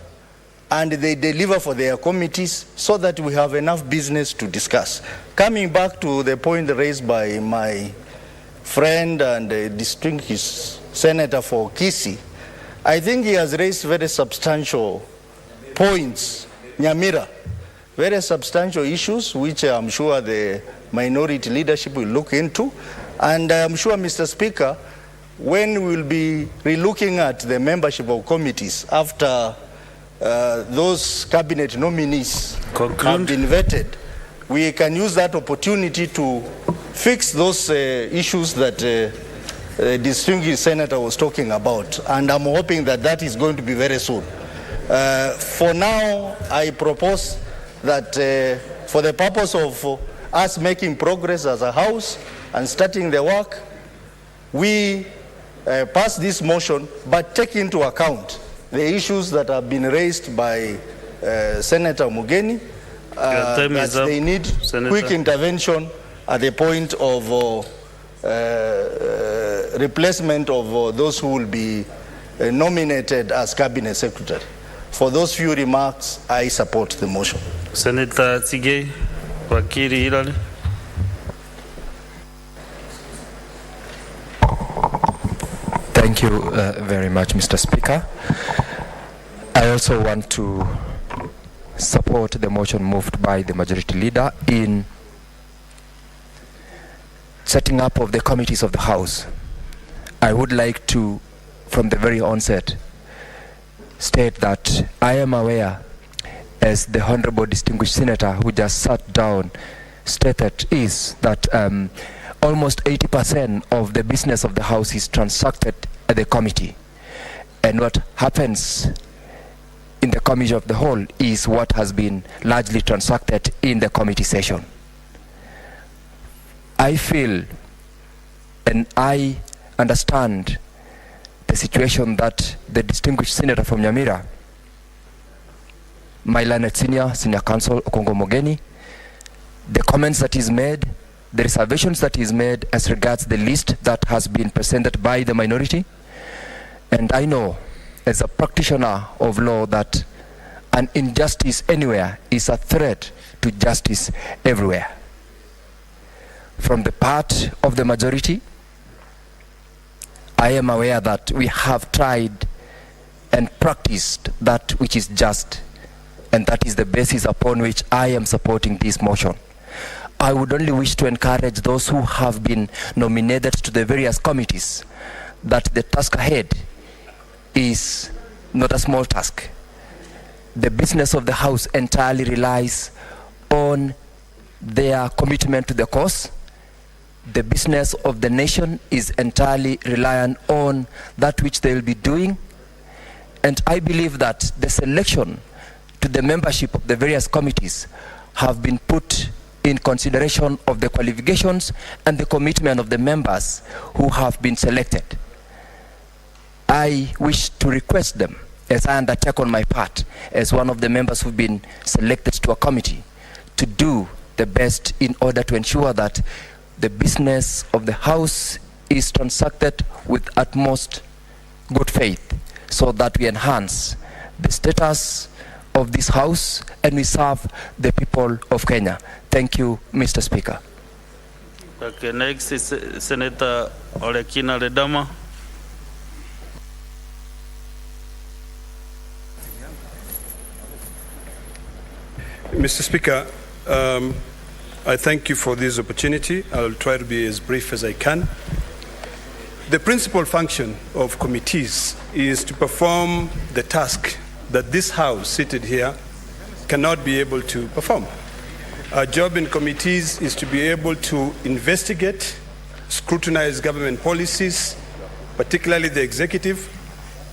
and they deliver for their committees so that we have enough business to discuss. Coming back to the point raised by my friend and distinguished senator for Kisii, I think he has raised very substantial points, Nyamira, very substantial issues which I'm sure the minority leadership will look into. And I'm sure, Mr. Speaker, when we'll be relooking at the membership of committees after those cabinet nominees have been vetted, we can use that opportunity to fix those issues that the distinguished senator was talking about. And I'm hoping that that is going to be very soon. For now, I propose that for the purpose of us making progress as a house and starting the work, we pass this motion, but take into account the issues that have been raised by Senator Mugeni, that they need quick intervention at the point of replacement of those who will be nominated as cabinet secretary. For those few remarks, I support the motion. Senator Tsige, Wakiri Hilary. Thank you very much, Mr. Speaker. I also want to support the motion moved by the majority leader in setting up of the committees of the House. I would like to, from the very onset, state that I am aware as the Honorable Distinguished Senator who just sat down stated, is that almost 80% of the business of the House is transacted at the committee. And what happens in the committee of the whole is what has been largely transacted in the committee session. I feel and I understand the situation that the distinguished senator from Nyamira, my learned senior counsel Okongo Mogeni, the comments that is made, the reservations that is made as regards the list that has been presented by the minority. And I know as a practitioner of law that an injustice anywhere is a threat to justice everywhere. From the part of the majority, I am aware that we have tried and practiced that which is just, and that is the basis upon which I am supporting this motion. I would only wish to encourage those who have been nominated to the various committees that the task ahead is not a small task. The business of the House entirely relies on their commitment to the cause. The business of the nation is entirely reliant on that which they will be doing. And I believe that the selection to the membership of the various committees have been put in consideration of the qualifications and the commitment of the members who have been selected. I wish to request them, as I undertake on my part, as one of the members who've been selected to a committee, to do the best in order to ensure that the business of the House is transacted with utmost good faith, so that we enhance the status of this House and we serve the people of Kenya. Thank you, Mr. Speaker. Okay, next is Senator Olekina Ledama. Mr. Speaker, I thank you for this opportunity. I'll try to be as brief as I can. The principal function of committees is to perform the task that this House seated here cannot be able to perform. Our job in committees is to be able to investigate, scrutinize government policies, particularly the executive,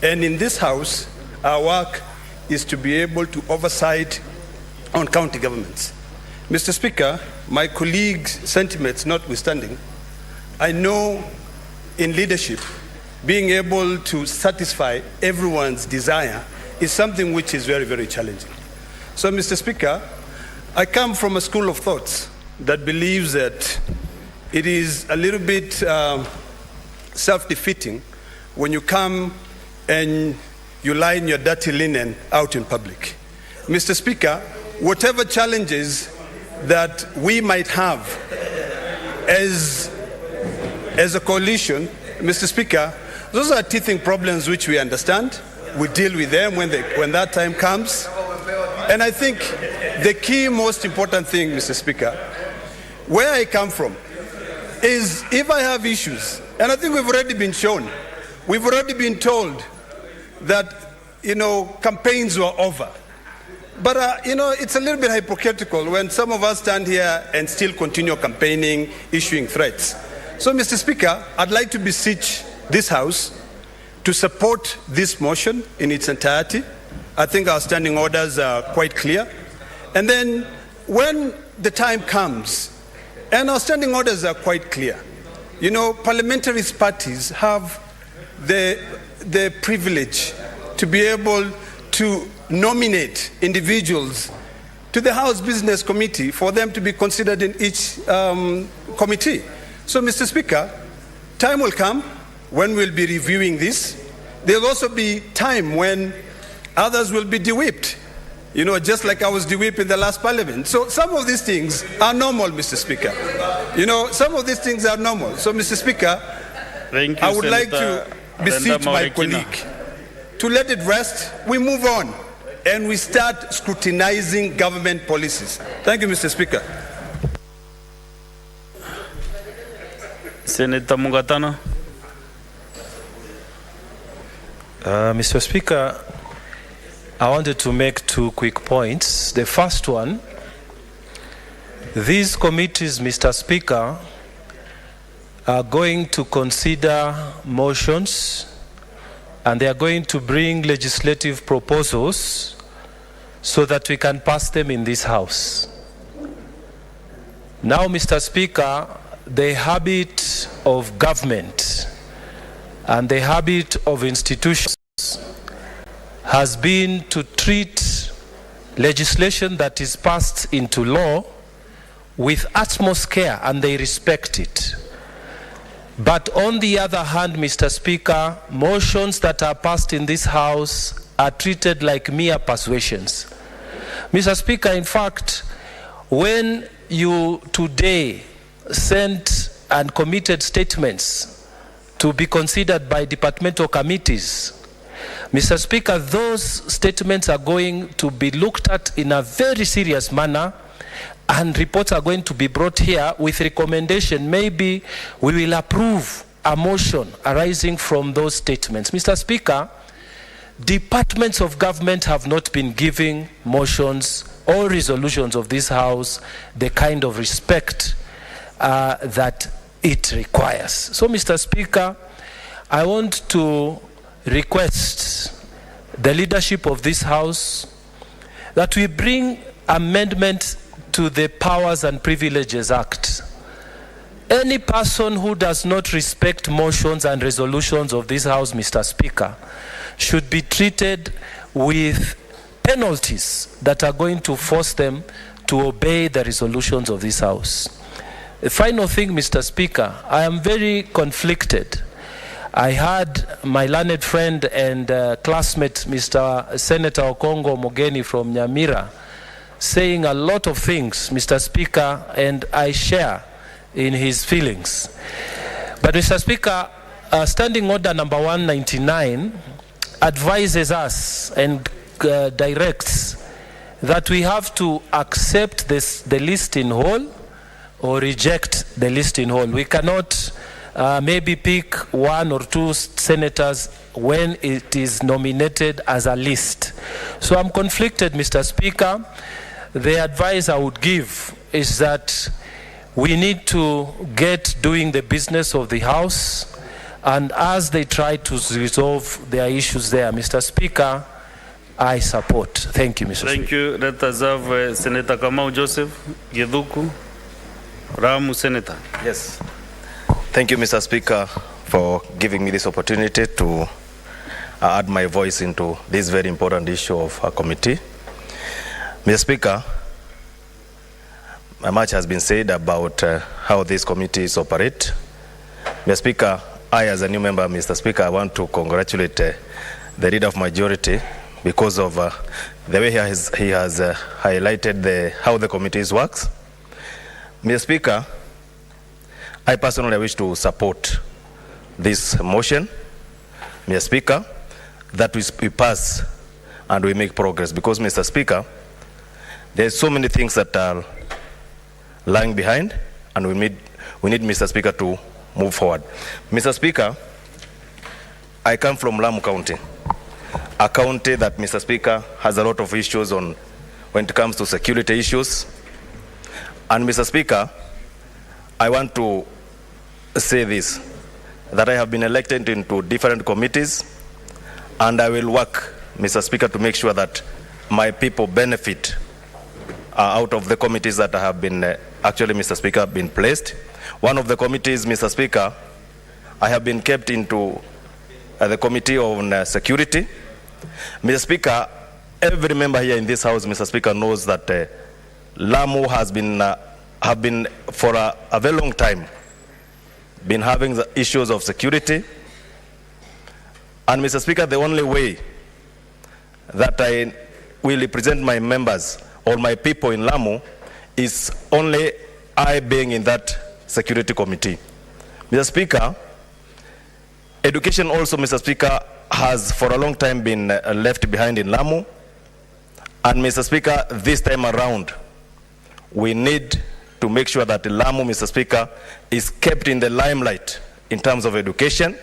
and in this House, our work is to be able to oversight on county governments. Mr. Speaker, my colleagues' sentiments notwithstanding, I know in leadership, being able to satisfy everyone's desire is something which is very, very challenging. So, Mr. Speaker, I come from a school of thoughts that believes that it is a little bit self-defeating when you come and you lie in your dirty linen out in public. Mr. Speaker, whatever challenges that we might have as a coalition, Mr. Speaker, those are teething problems which we understand. We deal with them when that time comes. And I think the key, most important thing, Mr. Speaker, where I come from is if I have issues, and I think we've already been shown, we've already been told that, campaigns were over. But, it's a little bit hypocritical when some of us stand here and still continue campaigning, issuing threats. So, Mr. Speaker, I'd like to beseech this House to support this motion in its entirety. I think our standing orders are quite clear. And then when the time comes, and our standing orders are quite clear, parliamentary parties have the privilege to be able to nominate individuals to the House Business Committee for them to be considered in each committee. So, Mr. Speaker, time will come when we'll be reviewing this. There'll also be time when others will be de-whipped, just like I was de-whipped in the last parliament. So some of these things are normal, Mr. Speaker. Some of these things are normal. So, Mr. Speaker, Thank you, I would Senator like to beseech my colleague to let it rest. We move on and we start scrutinizing government policies. Thank you, Mr. Speaker. Senator Mugatana. Mr. Speaker, I wanted to make 2 quick points. The first one, these committees, Mr. Speaker, are going to consider motions and they are going to bring legislative proposals so that we can pass them in this House. Now, Mr. Speaker, the habit of government and the habit of institutions has been to treat legislation that is passed into law with utmost care, and they respect it. But on the other hand, Mr. Speaker, motions that are passed in this House are treated like mere persuasions. Mr. Speaker, in fact, when you today sent and committed statements to be considered by departmental committees, Mr. Speaker, those statements are going to be looked at in a very serious manner, and reports are going to be brought here with recommendation. Maybe we will approve a motion arising from those statements. Mr. Speaker, departments of government have not been giving motions or resolutions of this House the kind of respect that it requires. So, Mr. Speaker, I want to request the leadership of this House that we bring amendment to the Powers and Privileges Act. Any person who does not respect motions and resolutions of this House, Mr. Speaker, should be treated with penalties that are going to force them to obey the resolutions of this House. The final thing, Mr. Speaker, I am very conflicted. I had my learned friend and classmate, Mr. Senator Okongo Mogeni from Nyamira, saying a lot of things, Mr. Speaker, and I share in his feelings. But, Mr. Speaker, Standing Order number 199 advises us and directs that we have to accept the list in whole or reject the list in whole. We cannot maybe pick 1 or 2 senators when it is nominated as a list. So I'm conflicted, Mr. Speaker. The advice I would give is that we need to get doing the business of the House, and as they try to resolve their issues there, Mr. Speaker, I support. Thank you, Mr. Speaker. Thank you. Let us have Senator Kamau Joseph Githuku, Ramu Senator. Yes. Thank you, Mr. Speaker, for giving me this opportunity to add my voice into this very important issue of our committee. Mr. Speaker, much has been said about how these committees operate. Mr. Speaker, I as a new member, Mr. Speaker, I want to congratulate the leader of majority because of the way he has highlighted how the committees works. Mr. Speaker, I personally wish to support this motion, Mr. Speaker, that we pass and we make progress, because, Mr. Speaker, there are so many things that are lying behind, and we need, Mr. Speaker, to move forward. Mr. Speaker, I come from Lamu County, a county that, Mr. Speaker, has a lot of issues when it comes to security issues. And, Mr. Speaker, I want to say this, that I have been elected into different committees, and I will work, Mr. Speaker, to make sure that my people benefit out of the committees that have been, actually, Mr. Speaker, been placed. One of the committees, Mr. Speaker, I have been kept into the Committee on Security. Mr. Speaker, every member here in this House, Mr. Speaker, knows that Lamu has been, have been for a very long time, been having the issues of security. And, Mr. Speaker, the only way that I will represent my members or my people in Lamu is only I being in that security committee. Mr. Speaker, education also, Mr. Speaker, has for a long time been left behind in Lamu. And, Mr. Speaker, this time around, we need to make sure that Lamu, Mr. Speaker, is kept in the limelight in terms of education.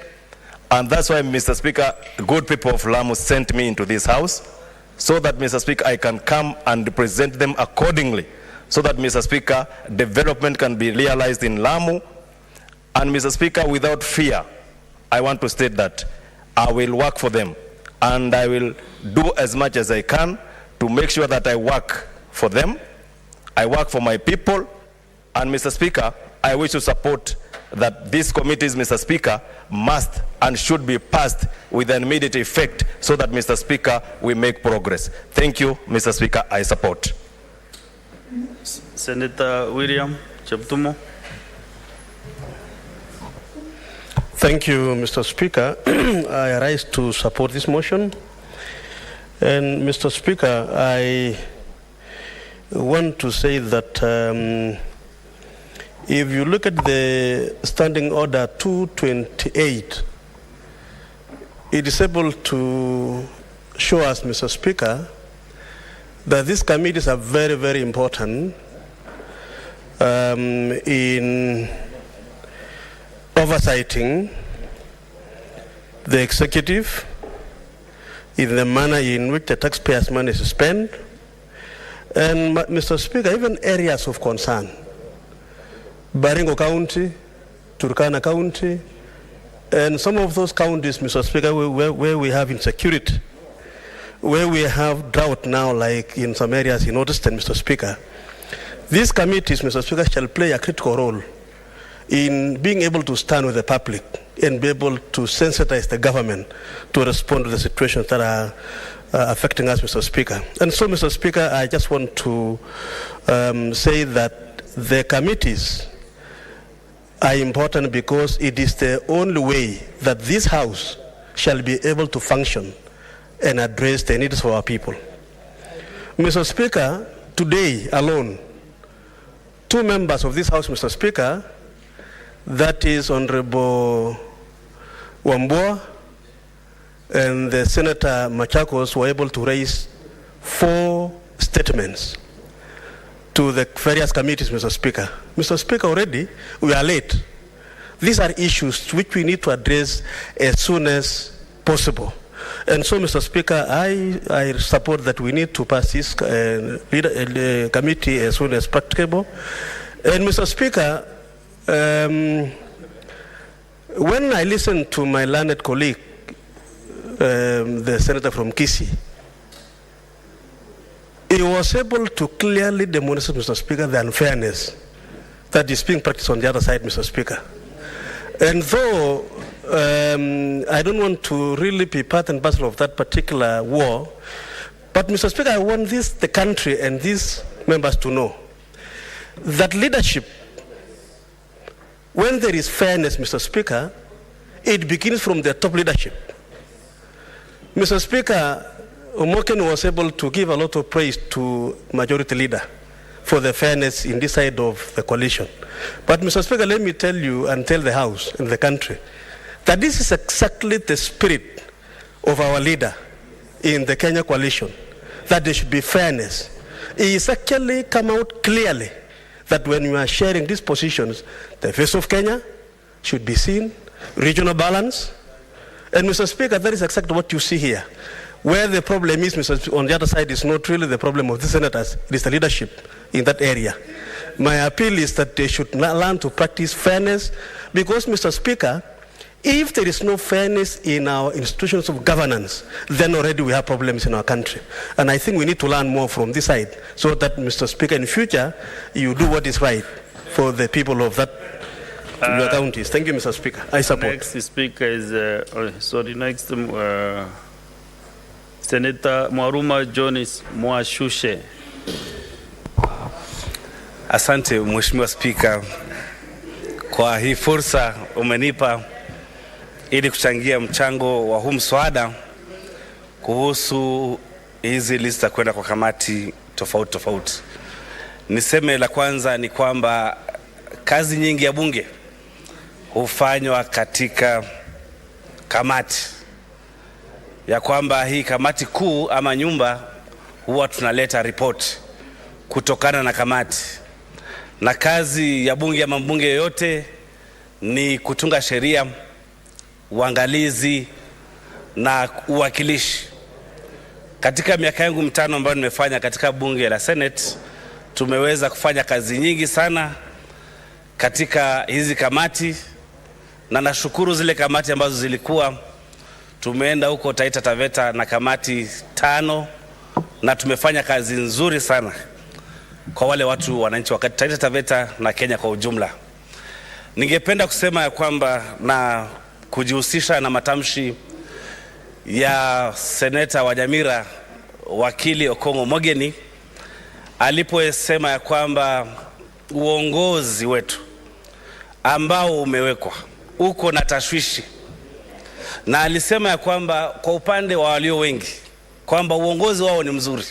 And that's why, Mr. Speaker, good people of Lamu sent me into this House so that, Mr. Speaker, I can come and present them accordingly, so that, Mr. Speaker, development can be realized in Lamu. And, Mr. Speaker, without fear, I want to state that I will work for them, and I will do as much as I can to make sure that I work for them, I work for my people. And, Mr. Speaker, I wish to support that these committees, Mr. Speaker, must and should be passed with an immediate effect, so that, Mr. Speaker, we make progress. Thank you, Mr. Speaker. I support. Senator William Cheptumo. Thank you, Mr. Speaker. I rise to support this motion. And, Mr. Speaker, I want to say that if you look at the Standing Order 228, it is able to show us, Mr. Speaker, that these committees are very, very important in oversighting the executive in the manner in which the taxpayers' money is spent. And, Mr. Speaker, even areas of concern, Baringo County, Turkana County, and some of those counties, Mr. Speaker, where we have insecurity, where we have drought now, like in some areas in Northeastern, Mr. Speaker, these committees, Mr. Speaker, shall play a critical role in being able to stand with the public and be able to sensitize the government to respond to the situations that are affecting us, Mr. Speaker. And so, Mr. Speaker, I just want to say that the committees are important because it is the only way that this House shall be able to function and address the needs of our people. Mr. Speaker, today alone, 2 members of this House, Mr. Speaker, that is Honorable Wambua and the Senator Machakos, were able to raise 4 statements to the various committees, Mr. Speaker. Mr. Speaker, already we are late. These are issues which we need to address as soon as possible. And so, Mr. Speaker, I support that we need to pass this committee as soon as practicable. And, Mr. Speaker, when I listened to my learned colleague, the senator from Kisii, he was able to clearly demonstrate, Mr. Speaker, the unfairness that is being practiced on the other side, Mr. Speaker. And though I don't want to really be part and parcel of that particular war, but, Mr. Speaker, I want the country and these members to know that leadership, when there is fairness, Mr. Speaker, it begins from the top leadership. Mr. Speaker, Omoken was able to give a lot of praise to majority leader for the fairness in this side of the coalition. But, Mr. Speaker, let me tell you and tell the House and the country that this is exactly the spirit of our leader in the Kenya coalition, that there should be fairness. He has actually come out clearly that when you are sharing these positions, the face of Kenya should be seen, regional balance. And, Mr. Speaker, that is exactly what you see here. Where the problem is, Mr. Speaker, on the other side, is not really the problem of the senators, it is the leadership in that area. My appeal is that they should learn to practice fairness, because, Mr. Speaker, if there is no fairness in our institutions of governance, then already we have problems in our country. And I think we need to learn more from this side, so that, Mr. Speaker, in future, you do what is right for the people of that your counties. Thank you, Mr. Speaker. I support. Next speaker is, Senator Mwaruma Jones Mwashushe. Asante, Mheshimiwa Spika, kwa hii fursa umenipa ili kuchangia mchango wa huu mswada kuhusu hizi lista kwenda kwa kamati tofauti tofauti. Niseme la kwanza ni kwamba kazi nyingi ya bunge hufanywa katika kamati, ya kwamba hii kamati kuu ama nyumba huwa tunaleta report kutokana na kamati, na kazi ya bunge ama mbunge yoyote ni kutunga sheria, uangalizi na uwakilishi. Katika miaka yangu mitano ambayo nimefanya katika bunge la Senate, tumeweza kufanya kazi nyingi sana katika hizi kamati, na nashukuru zile kamati ambazo zilikuwa, tumeenda huko Taita Taveta na kamati 5 na tumefanya kazi nzuri sana kwa wale watu wananchi wa Taita Taveta na Kenya kwa ujumla. Ningependa kusema ya kwamba na kujihusisha na matamshi ya seneta wa Nyamira wakili Okongo Mogeni aliposema ya kwamba uongozi wetu ambao umewekwa uko na tashwishi, na alisema ya kwamba kwa upande wa walio wengi kwamba uongozi wao ni mzuri,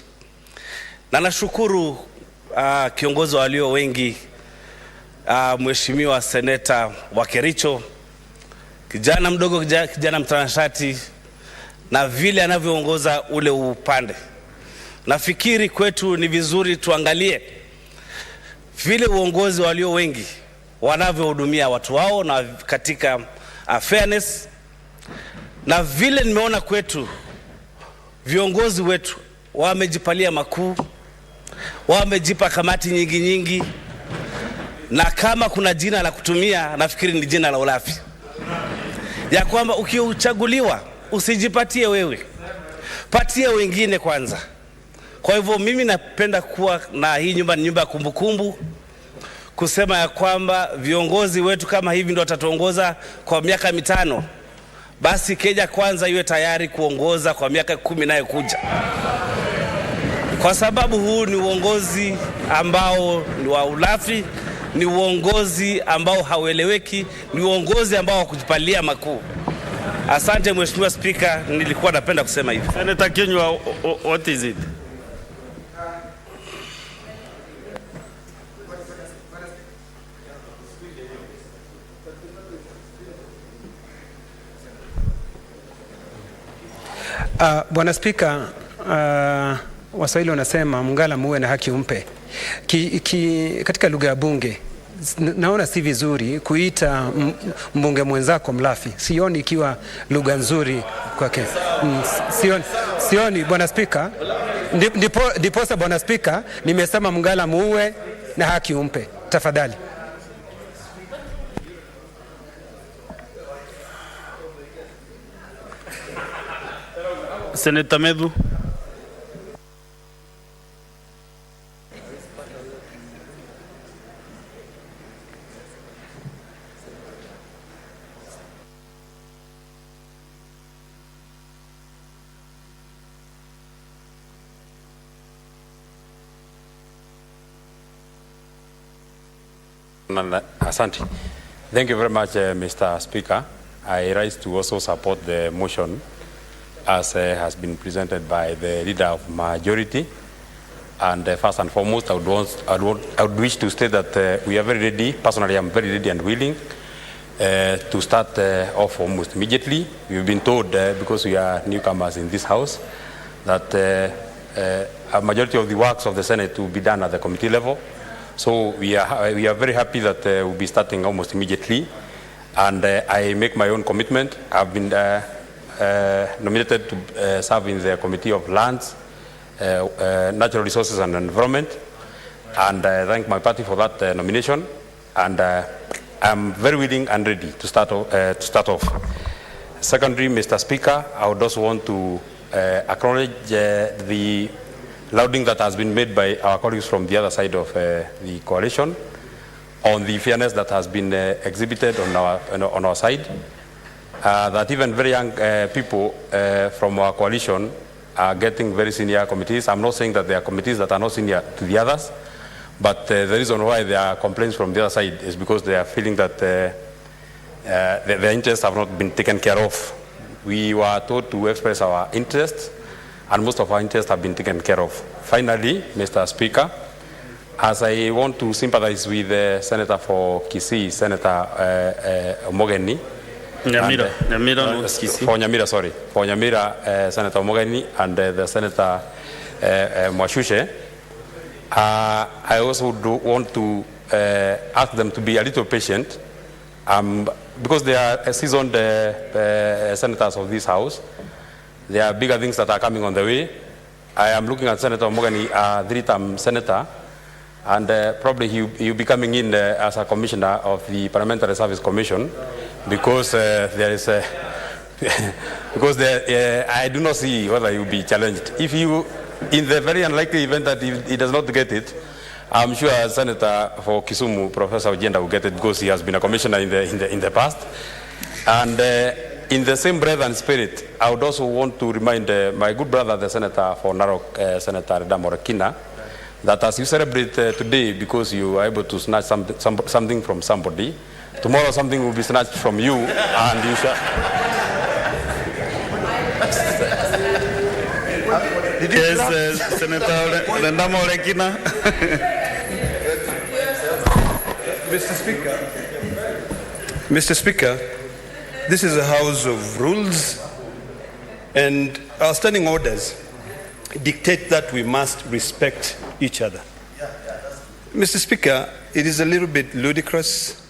na nashukuru kiongozi wa walio wengi mheshimiwa seneta wa Kericho, kijana mdogo, kijana mtanashati, na vile anavyoongoza ule upande. Nafikiri kwetu ni vizuri tuangalie vile uongozi walio wengi wanavyohudumia watu wao na katika fairness, na vile nimeona kwetu viongozi wetu wamejipalia makuu, wamejipa kamati nyingi nyingi, na kama kuna jina la kutumia nafikiri ni jina la ulafi, ya kwamba ukiuchaguliwa usijipatie wewe, patie wengine kwanza. Kwa hivyo mimi napenda kuwa na hii nyumba ni nyumba ya kumbukumbu, kusema ya kwamba viongozi wetu kama hivi ndio watatuongoza kwa miaka 5, basi Kenya kwanza iwe tayari kuongoza kwa miaka 10 nayo kuja, kwa sababu huu ni uongozi ambao ni wa ulafi, ni uongozi ambao haueleweki, ni uongozi ambao wa kujipalia makuu. Asante Mheshimiwa Speaker, nilikuwa napenda kusema hivi. Senator Kinyua, what is it? Bwana Spika, Waswahili wanasema mngala muwe na haki umpe. Katika lugha ya bunge naona si vizuri kuita mbunge mwenzako mlafi. Sioni ikiwa lugha nzuri kwake. Sioni Bwana Spika. Ndiposa Bwana Spika nimesema mngala muwe na haki umpe. Tafadhali. Senator Medu. Asante. Thank you very much, Mr. Speaker. I rise to also support the motion as has been presented by the leader of majority. And first and foremost, I would wish to state that we are very ready. Personally, I'm very ready and willing to start off almost immediately. We've been told, because we are newcomers in this house, that a majority of the works of the Senate will be done at the committee level. So we are very happy that we'll be starting almost immediately. And I make my own commitment. I've been nominated to serve in the Committee of Lands, Natural Resources and Environment, and I thank my party for that nomination. And I'm very willing and ready to start off. Secondly, Mr. Speaker, I would also want to acknowledge the lauding that has been made by our colleagues from the other side of the coalition on the fairness that has been exhibited on our side. That even very young people from our coalition are getting very senior committees. I'm not saying that there are committees that are not senior to the others, but the reason why there are complaints from the other side is because they are feeling that their interests have not been taken care of. We were told to express our interests, and most of our interests have been taken care of. Finally, Mr. Speaker, as I want to sympathize with the Senator for Kisii, Senator Mogeni, Nyamira, for Nyamira, Senator Mogeni and the Senator Mwashushe, I also want to ask them to be a little patient, because they are seasoned senators of this house. There are bigger things that are coming on the way, I am looking at Senator Mogani, a three-term senator, and probably he'll be coming in as a commissioner of the Parliamentary Service Commission, because there is a because I do not see whether he will be challenged. If you, in the very unlikely event that he does not get it, I'm sure Senator for Kisumu, Professor Ojenda, will get it, because he has been a commissioner in the past. And in the same breath and spirit, I would also want to remind my good brother, the Senator for Narok, Senator Damorakina, that as you celebrate today because you are able to snatch something from somebody, tomorrow something will be snatched from you, and you shall... Yes, Senator Damorakina. Mr. Speaker, this is a house of rules, and our standing orders dictate that we must respect each other. Mr. Speaker, it is a little bit ludicrous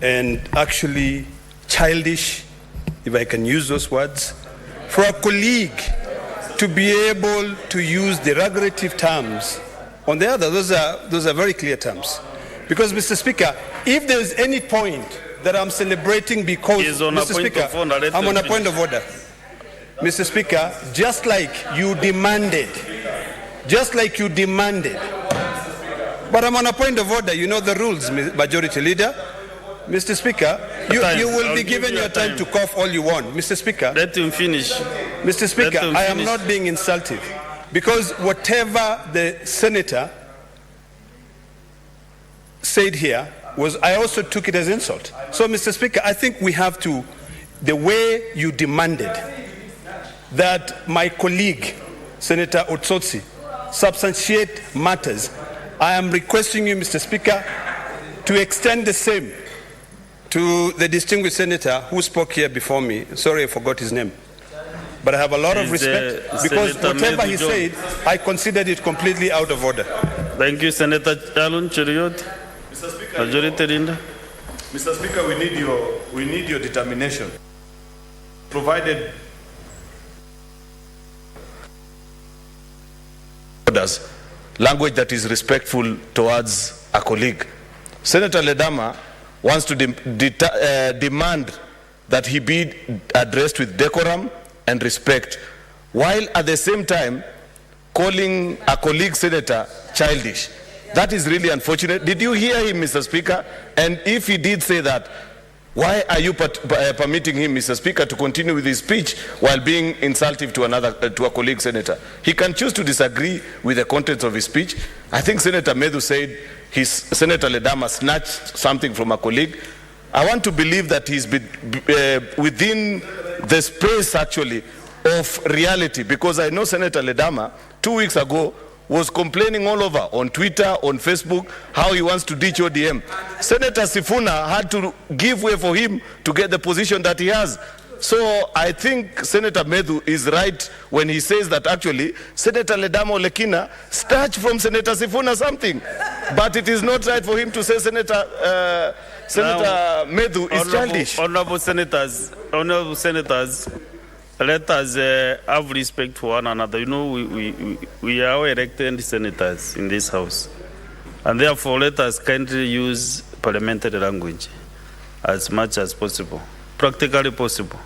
and actually childish, if I can use those words, for a colleague to be able to use derogative terms on the other. Those are very clear terms. Because, Mr. Speaker, if there is any point that I'm celebrating because, Mr. Speaker, I'm on a point of order. Mr. Speaker, just like you demanded, but I'm on a point of order. You know the rules, Majority Leader. Mr. Speaker, you will be given your time to cough all you want. Mr. Speaker, let him finish. Mr. Speaker, I am not being insulted, because whatever the senator said here was, I also took it as insult. So, Mr. Speaker, I think we have to, the way you demanded that my colleague, Senator Otsotsi, substantiate matters, I am requesting you, Mr. Speaker, to extend the same to the distinguished senator who spoke here before me. Sorry, I forgot his name. But I have a lot of respect, because whatever he said, I considered it completely out of order. Thank you, Senator Alun Cheriot. Mr. Speaker, Majority Leader. Mr. Speaker, we need your determination. Provided orders, language that is respectful towards a colleague. Senator Ledama wants to demand that he be addressed with decorum and respect, while at the same time calling a colleague senator childish. That is really unfortunate. Did you hear him, Mr. Speaker? And if he did say that, why are you permitting him, Mr. Speaker, to continue with his speech while being insultive to a colleague senator? He can choose to disagree with the contents of his speech. I think Senator Medhu said Senator Ledama snatched something from a colleague. I want to believe that he's within the space, actually, of reality, because I know Senator Ledama 2 weeks ago was complaining all over, on Twitter, on Facebook, how he wants to ditch ODM. Senator Sifuna had to give way for him to get the position that he has. So I think Senator Medhu is right when he says that actually Senator Ledama Olekina snatched from Senator Sifuna something. But it is not right for him to say Senator Medhu is childish. Honorable senators, let us have respect for one another. You know, we are elected senators in this house. And therefore, let us kindly use parliamentary language as much as possible, practically possible.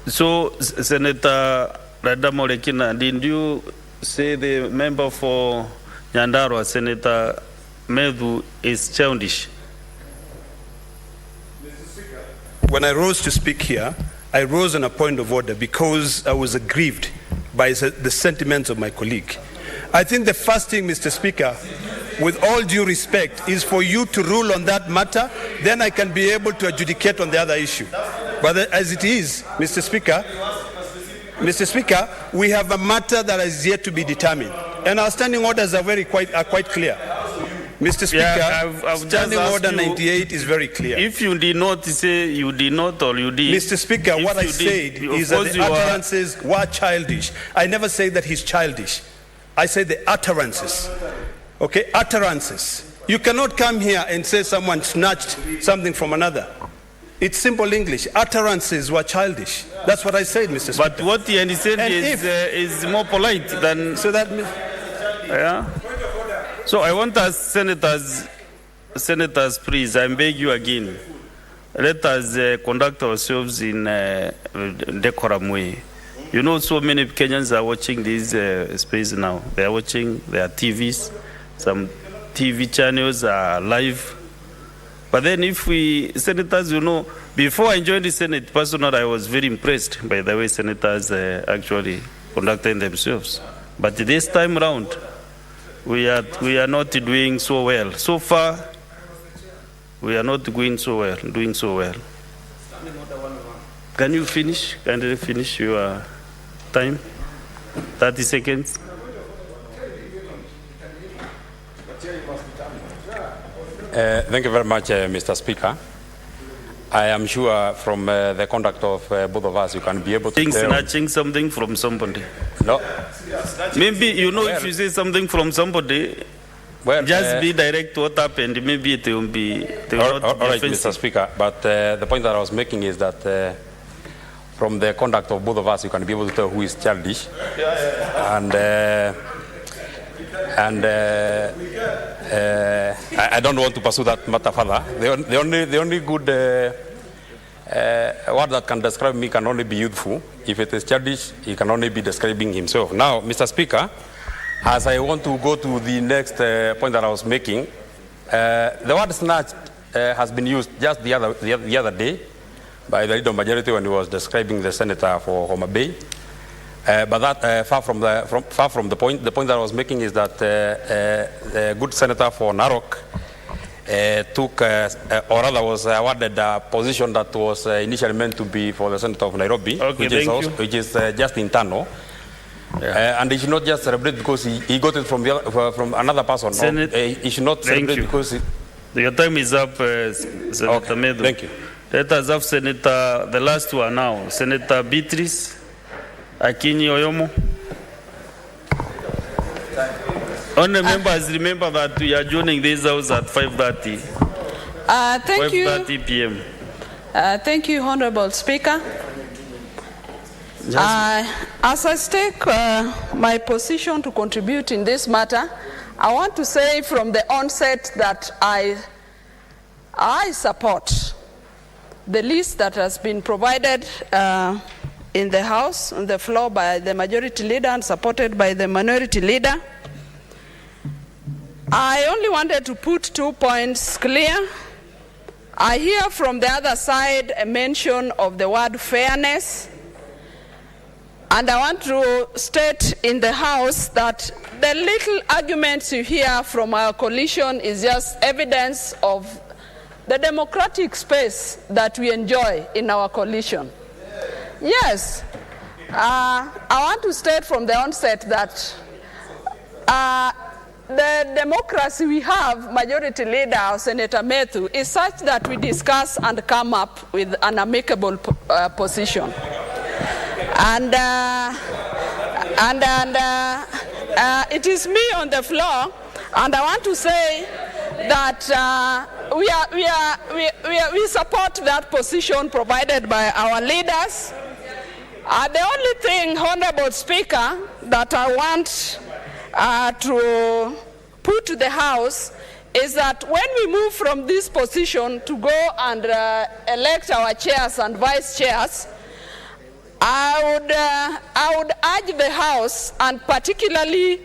So, Senator Radamolekina, did you say the member for Nyandarua, Senator Medhu, is childish? When I rose to speak here, I rose on a point of order because I was aggrieved by the sentiments of my colleague. I think the first thing, Mr. Speaker, with all due respect, is for you to rule on that matter, then I can be able to adjudicate on the other issue. But as it is, Mr. Speaker, we have a matter that is yet to be determined. And our standing orders are quite clear. Mr. Speaker, I've standing order 98 is very clear. If you did not say you did not or you did. Mr. Speaker, what I said is that the utterances were childish. I never say that he's childish. I say the utterances. Okay, utterances. You cannot come here and say someone snatched something from another. It's simple English. Utterances were childish. That's what I said, Mr. Speaker. But what he said is more polite than... So that... Yeah. So I want us, senators, please, I beg you again, let us conduct ourselves in a decorum way. You know, so many Kenyans are watching this space now. They are watching their TVs. Some TV channels are live. But then if we, senators, you know, before I joined the Senate, personally, I was very impressed by the way senators actually conducted themselves. But this time around, we are not doing so well. So far, we are not doing so well. Can you finish? Can you finish your time? 30 seconds. Thank you very much, Mr. Speaker. I am sure from the conduct of both of us, you can be able to snatching something from somebody. No. Maybe, you know, if you say something from somebody, just be direct to what happened. Maybe it will be... All right, Mr. Speaker. But the point that I was making is that from the conduct of both of us, you can be able to tell who is childish. I don't want to pursue that matter further. The only good word that can describe me can only be youthful. If it is childish, he can only be describing himself. Now, Mr. Speaker, as I want to go to the next point that I was making, the word snatched has been used just the other day by the leader of majority when he was describing the senator for Homa Bay. But that far from the point. The point that I was making is that the good senator for Narok took, or rather was awarded a position that was initially meant to be for the senator of Nairobi, which is just internal. Yeah. And he should not just celebrate because he got it from another person. He should not celebrate because... Your time is up, Senator Medu. Thank you. Let us have Senator, the last one now, Senator Beatrice Akinyi Oyomo. Only members remember that we are joining this house at 5:30. Thank you. 5:30 p.m. Thank you, Honorable Speaker. As I stake my position to contribute in this matter, I want to say from the onset that I support the list that has been provided in the House, on the floor by the majority leader and supported by the minority leader. I only wanted to put 2 points clear. I hear from the other side a mention of the word fairness. And I want to state in the House that the little arguments you hear from our coalition is just evidence of the democratic space that we enjoy in our coalition. Yes, I want to state from the onset that the democracy we have, majority leader Senator Methu, is such that we discuss and come up with an amicable position. And it is me on the floor, and I want to say that we support that position provided by our leaders. The only thing, Honorable Speaker, that I want to put to the House is that when we move from this position to go and elect our chairs and vice chairs, I would urge the House, and particularly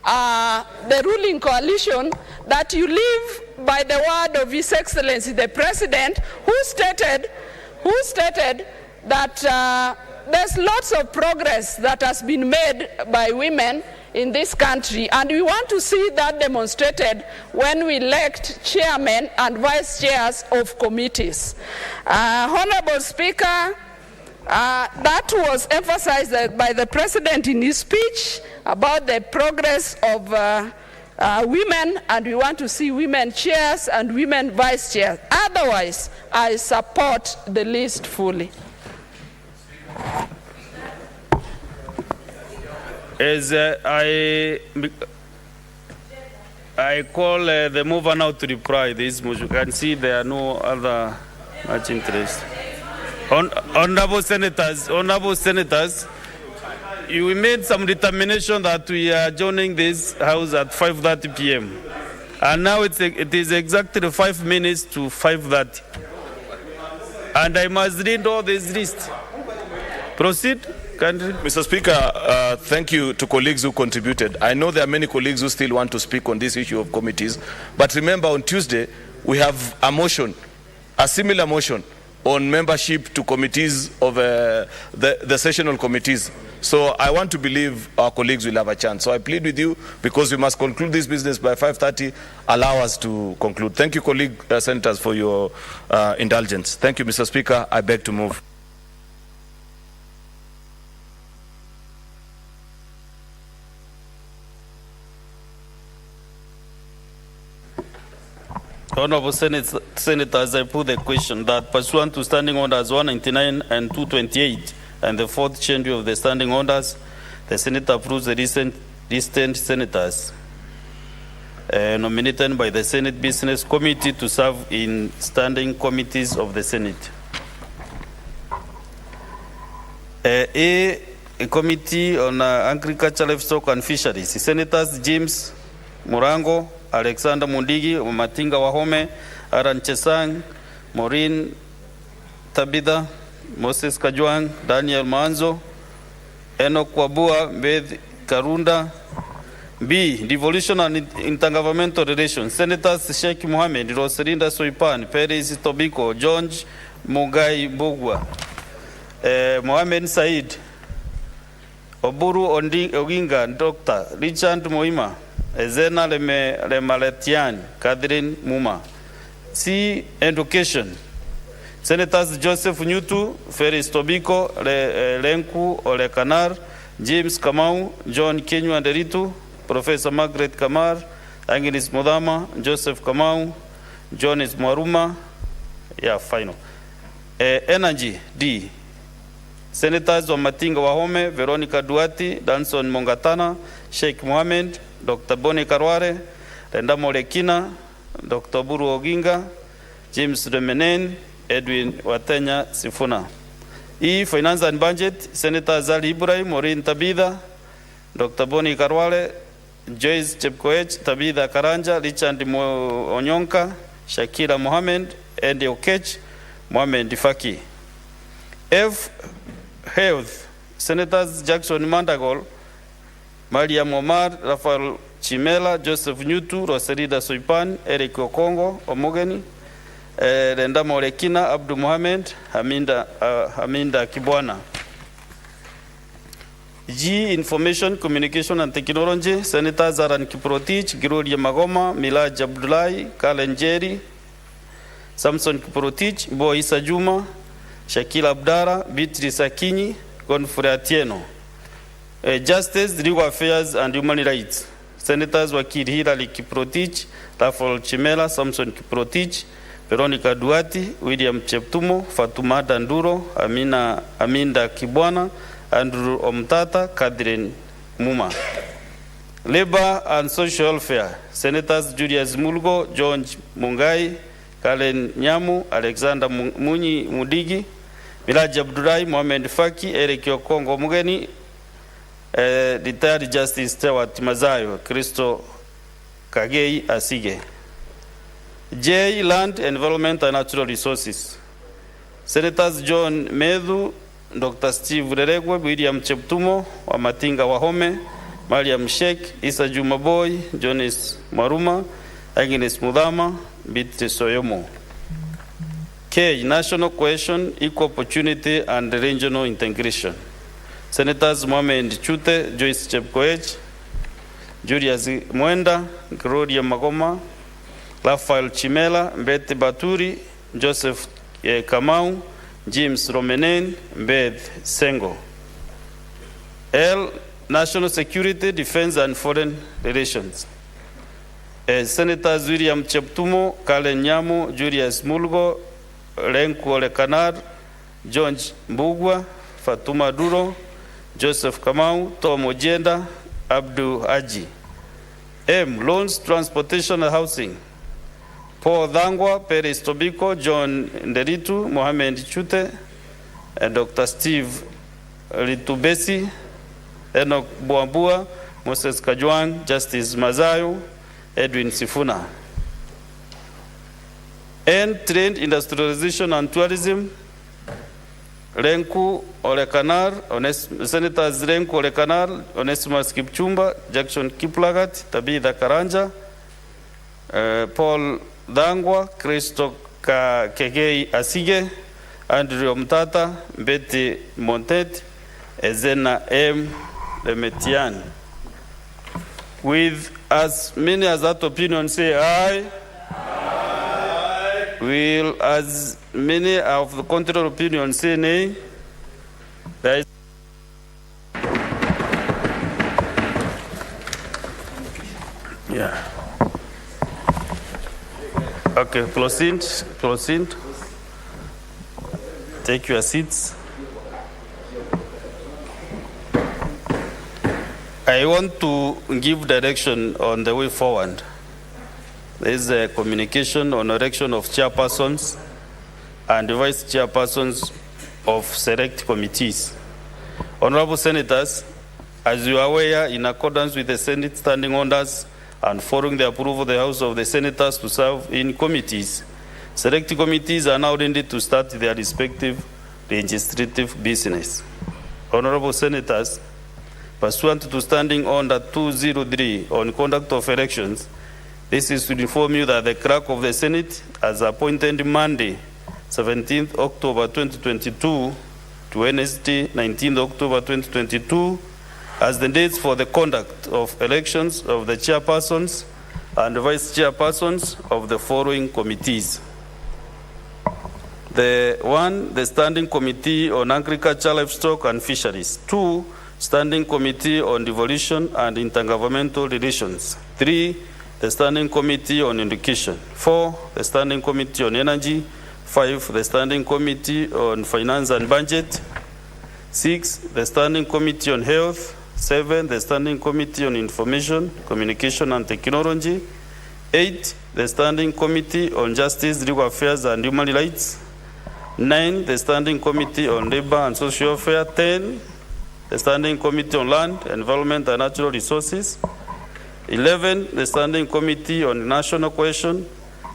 the ruling coalition, that you live by the word of His Excellency the President, who stated that there's lots of progress that has been made by women in this country, and we want to see that demonstrated when we elect chairmen and vice chairs of committees. Honorable Speaker, that was emphasized by the President in his speech about the progress of women, and we want to see women chairs and women vice chairs. Otherwise, I support the list fully. As I call the mover now to reply this motion. You can see there are no other Much interest. Honorable senators, you made some determination that we are adjourning this house at 5:30 p.m. And now it is exactly 5 minutes to 5:30. And I must read all this list. Proceed. Mr. Speaker, thank you to colleagues who contributed. I know there are many colleagues who still want to speak on this issue of committees, but remember on Tuesday we have a motion, a similar motion on membership to committees of the sessional committees. So I want to believe our colleagues will have a chance. So I plead with you, because we must conclude this business by 5:30, allow us to conclude. Thank you, colleague senators, for your indulgence. Thank you, Mr. Speaker. I beg to move. Honorable Senators, I put the question that pursuant to Standing Orders 199 and 228 and the fourth schedule of the Standing Orders, the Senate approves the distant senators nominated by the Senate Business Committee to serve in standing committees of the Senate. A committee on agriculture, livestock and fisheries. Senators James Murango, Alexander Mundigi, Matinga Wahome, Aran Chesang, Maureen Tabitha, Moses Kajwang, Daniel Manzo, Enoch Wabua, Beth Karunda. B. Devolution and intergovernmental relations. Senators Sheikh Mohammed, Roserinda Soipan, Perez Tobiko, George Mugai Bogwa, Mohammed Said, Oburu Oginga, Dr. Richard Moima, Ezena Lemaletian, Catherine Muma. C. Education. Senators Joseph Nyutu, Ferris Tobiko, Lenku Olekanar, James Kamau, John Kenyu Anderitu, Professor Margaret Kamar, Agnes Modama, Joseph Kamau, Jonas Mwaruma. Yeah, final. Energy, D. Senators Wamatinga Wahome, Veronica Duati, Danson Mongatana, Sheikh Mohammed, Dr. Boni Karware, Renda Molekina, Dr. Buru Oginga, James Remenen, Edwin Watenya Sifuna. E. Finance and Budget, Senators Ali Ibrahim, Maureen Tabitha, Dr. Boni Karwale, Joyce Chepkoech, Tabitha Karanja, Richard Onyonka, Shakira Mohammed, Eddie Okech, Mohamed Difaki. F. Health, Senators Jackson Mandagol, Mariam Omar, Rafael Chimela, Joseph Nyutu, Roserida Soipan, Eric Okongo, Omogeni, Renda Molekina, Abdu Mohamed, Haminda Kibwana. G. Information, Communication and Technology, Senators Aran Kiprotich, Girodia Magoma, Milaj Abdullahi, Kalen Jerry, Samson Kiprotich, Bo Isa Juma, Shakil Abdara, Beatrice Akinyi, Godfrey Atieno. Justice, Legal Affairs and Human Rights. Senators Wakil Hilary Kiprotich, Rafael Chimela, Samson Kiprotich, Veronica Duati, William Cheptumo, Fatuma Danduro, Aminda Kibwana, Andrew Omtata, Catherine Muma. Labor and Social Welfare. Senators Julius Mulgo, George Mungai, Kalen Nyamu, Alexander Munyi Mudigi, Milaj Abdullahi, Mohamed Faki, Eric Okongo Mugeni, Retired Justice Stewart Mazayo, Kristo Kagei Asige. J. Land, Environment and Natural Resources. Senators John Medhu, Dr. Steve Reregwe, William Cheptumo, Wamatinga Wahome, Mariam Sheikh, Isa Jumaboy, Jonas Maruma, Agnes Mudama, Beatrice Soyomo. K. National Cohesion, Equal Opportunity and Regional Integration. Senators Mohamed Chute, Joyce Chepkoech, Julius Mwenda, Gloria Magoma, Rafael Chimela, Betty Baturi, Joseph Kamau, James Romenen, Beth Sengo. L. National Security, Defense and Foreign Relations. Senators William Cheptumo, Kalen Nyamu, Julius Mulgo, Lenku Olekanar, George Mbugwa, Fatuma Duro, Joseph Kamau, Tom Ojenda, Abdu Haji. M. Loans, Transportation and Housing. Paul Dhangwa, Peris Tobiko, John Nderitu, Mohamed Chute, Dr. Steve Litubesi, Enoch Boambua, Moses Kajwang, Justice Mazayo, Edwin Sifuna. And Trade, Industrialization and Tourism, Renku Olekanar, Senators Renku Olekanar, Onesimus Kipchumba, Jackson Kiplagat, Tabitha Karanja, Paul Dhangwa, Christo Kegei Asige, Andrew Mtata, Betty Montet, Ezena M. Lemetian. With as many as that opinion say aye. Aye. Will as many of the contrary opinion say nay? There is yeah. Okay, proceed. Take your seats. I want to give direction on the way forward. There is a communication on election of chairpersons and vice chairpersons of select committees. Honorable Senators, as you are aware, in accordance with the Senate standing orders and following the approval of the House of the Senators to serve in committees, select committees are now ready to start their respective legislative business. Honorable Senators, pursuant to standing order 203 on conduct of elections, this is to inform you that the clerk of the Senate has appointed Monday, 17th October 2022 to Wednesday, 19th October 2022 as the dates for the conduct of elections of the chairpersons and vice chairpersons of the following committees. The Standing Committee on Agriculture, Livestock and Fisheries. 2, Standing Committee on Devolution and Intergovernmental Relations. 3, the Standing Committee on Education. 4, the Standing Committee on Energy. 5, the Standing Committee on Finance and Budget. 6, the Standing Committee on Health. 7, the Standing Committee on Information, Communication and Technology. 8, the Standing Committee on Justice, Legal Affairs and Human Rights. 9, the Standing Committee on Labor and Social Affairs. 10, the Standing Committee on Land, Environment and Natural Resources. 11, the Standing Committee on National Cohesion,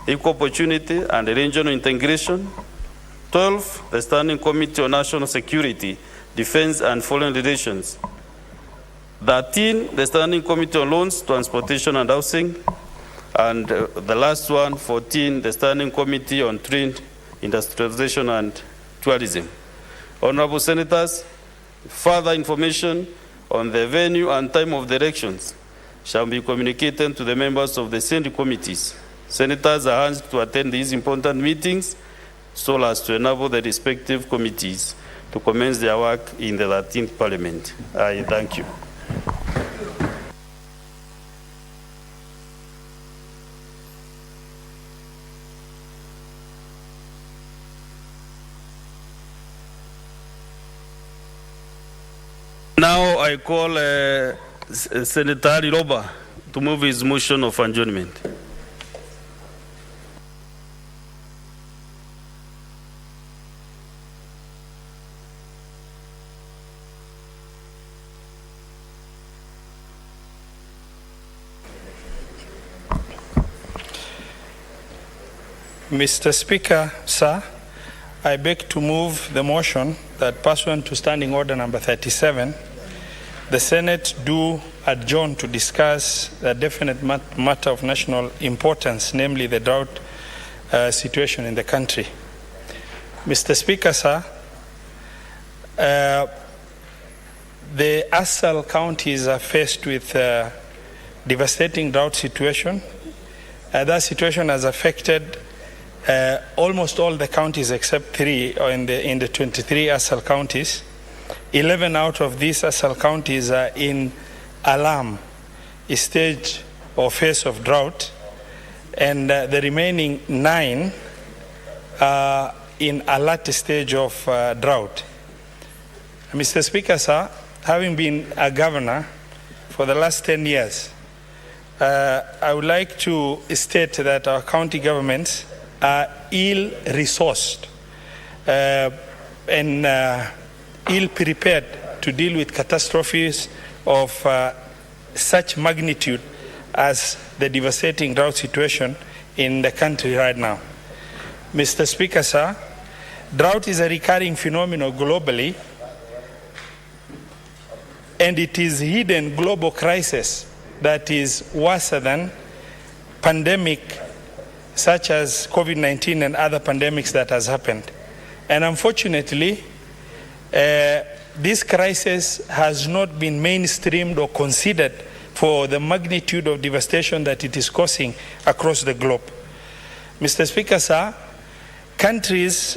Equal Opportunity and Regional Integration. 12, the Standing Committee on National Security, Defense and Foreign Relations. 13, the Standing Committee on Loans, Transportation and Housing. And the last one, 14, the Standing Committee on Trade, Industrialization and Tourism. Honorable Senators, further information on the venue and time of the elections shall be communicated to the members of the Senate committees. Senators are urged to attend these important meetings so as to enable the respective committees to commence their work in the 13th Parliament. I thank you. Now I call Senator Liroba to move his motion of adjournment. Mr. Speaker, sir, I beg to move the motion that pursuant to Standing Order number 37, the Senate do adjourn to discuss a definite matter of national importance, namely the drought situation in the country. Mr. Speaker, sir, the ASAL counties are faced with devastating drought situation. That situation has affected almost all the counties except 3 in the 23 ASAL counties. 11 out of these ASAL counties are in alarm stage or phase of drought, and the remaining 9 are in alert stage of drought. Mr. Speaker, sir, having been a governor for the last 10 years, I would like to state that our county governments are ill-resourced and ill-prepared to deal with catastrophes of such magnitude as the devastating drought situation in the country right now. Mr. Speaker, sir, drought is a recurring phenomenon globally, and it is hidden global crisis that is worse than pandemic such as COVID-19 and other pandemics that has happened. And unfortunately, this crisis has not been mainstreamed or considered for the magnitude of devastation that it is causing across the globe. Mr. Speaker, sir, countries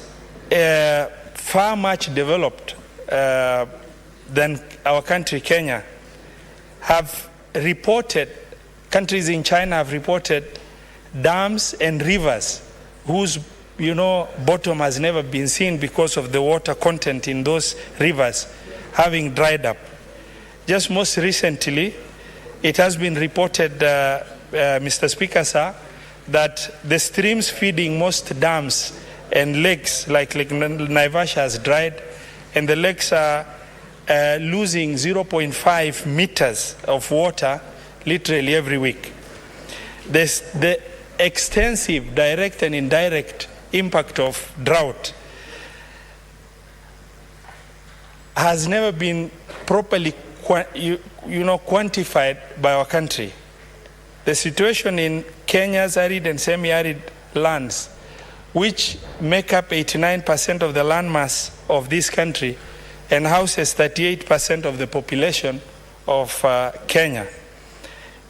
far much developed than our country, Kenya, have reported, countries in China have reported dams and rivers whose bottom has never been seen because of the water content in those rivers having dried up. Just most recently, it has been reported, Mr. Speaker, sir, that the streams feeding most dams and lakes, like Lake Naivasha, has dried, and the lakes are losing 0.5 meters of water literally every week. The extensive direct and indirect impact of drought has never been properly quantified by our country. The situation in Kenya's arid and semi-arid lands, which make up 89% of the landmass of this country and houses 38% of the population of Kenya.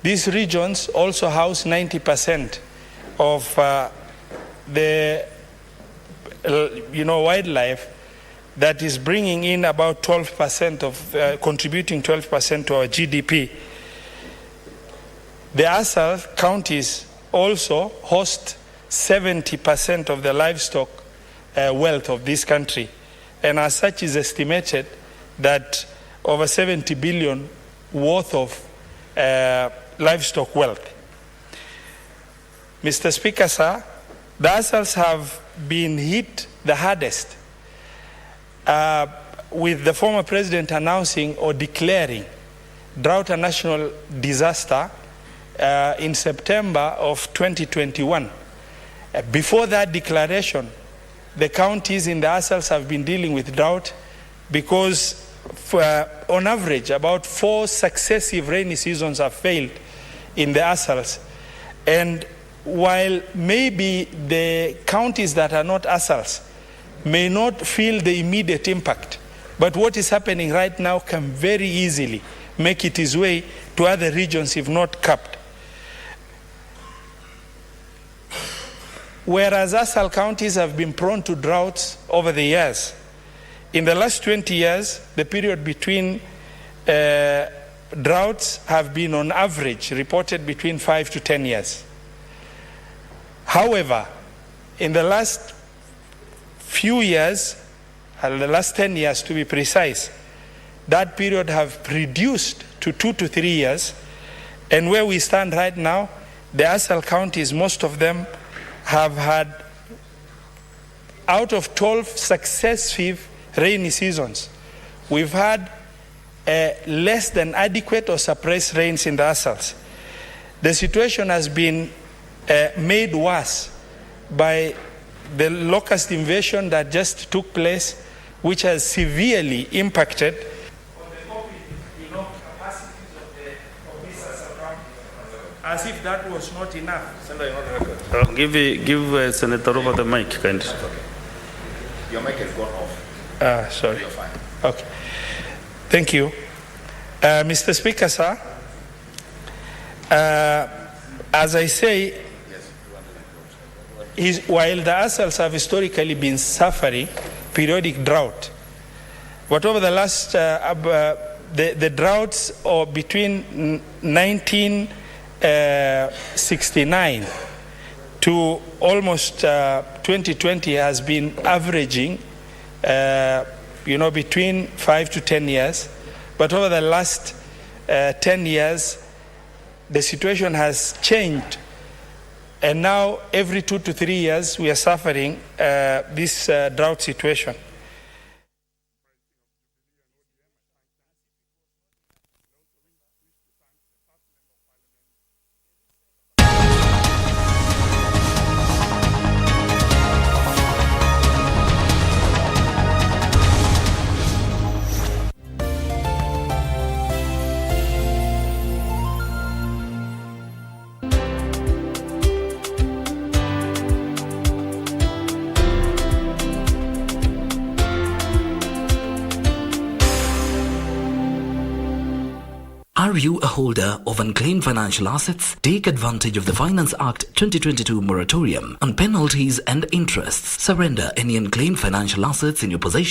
These regions also house 90% of the wildlife that is bringing in about 12% of, contributing 12% to our GDP. The ASAL counties also host 70% of the livestock wealth of this country. And as such, is estimated that over 70 billion worth of livestock wealth. Mr. Speaker, sir, the ASALs have been hit the hardest, with the former president announcing or declaring drought a national disaster in September of 2021. Before that declaration, the counties in the ASALs have been dealing with drought because on average about 4 successive rainy seasons have failed in the ASALs. And while maybe the counties that are not ASALs may not feel the immediate impact, but what is happening right now can very easily make it its way to other regions if not capped. Whereas ASAL counties have been prone to droughts over the years, in the last 20 years, the period between droughts have been on average reported between 5 to 10 years. However, in the last few years, the last 10 years to be precise, that period have reduced to 2 to 3 years. And where we stand right now, the ASAL counties, most of them have had, out of 12 successive rainy seasons, we've had less than adequate or suppressed rains in the ASALs. The situation has been made worse by the locust invasion that just took place, which has severely impacted on the capacities of this ASAL county, as if that was not enough. Give Senator over the mic, kindly. Your mic has gone off. Sorry. You're fine. Okay. Thank you. Mr. Speaker, sir, as I say, while the ASALs have historically been suffering periodic drought, but over the last, the droughts between 1969 to almost 2020 has been averaging between 5 to 10 years. But over the last 10 years, the situation has changed. And now every 2 to 3 years we are suffering this drought situation. Are you a holder of unclaimed financial assets? Take advantage of the Finance Act 2022 moratorium on penalties and interests. Surrender any unclaimed financial assets in your possession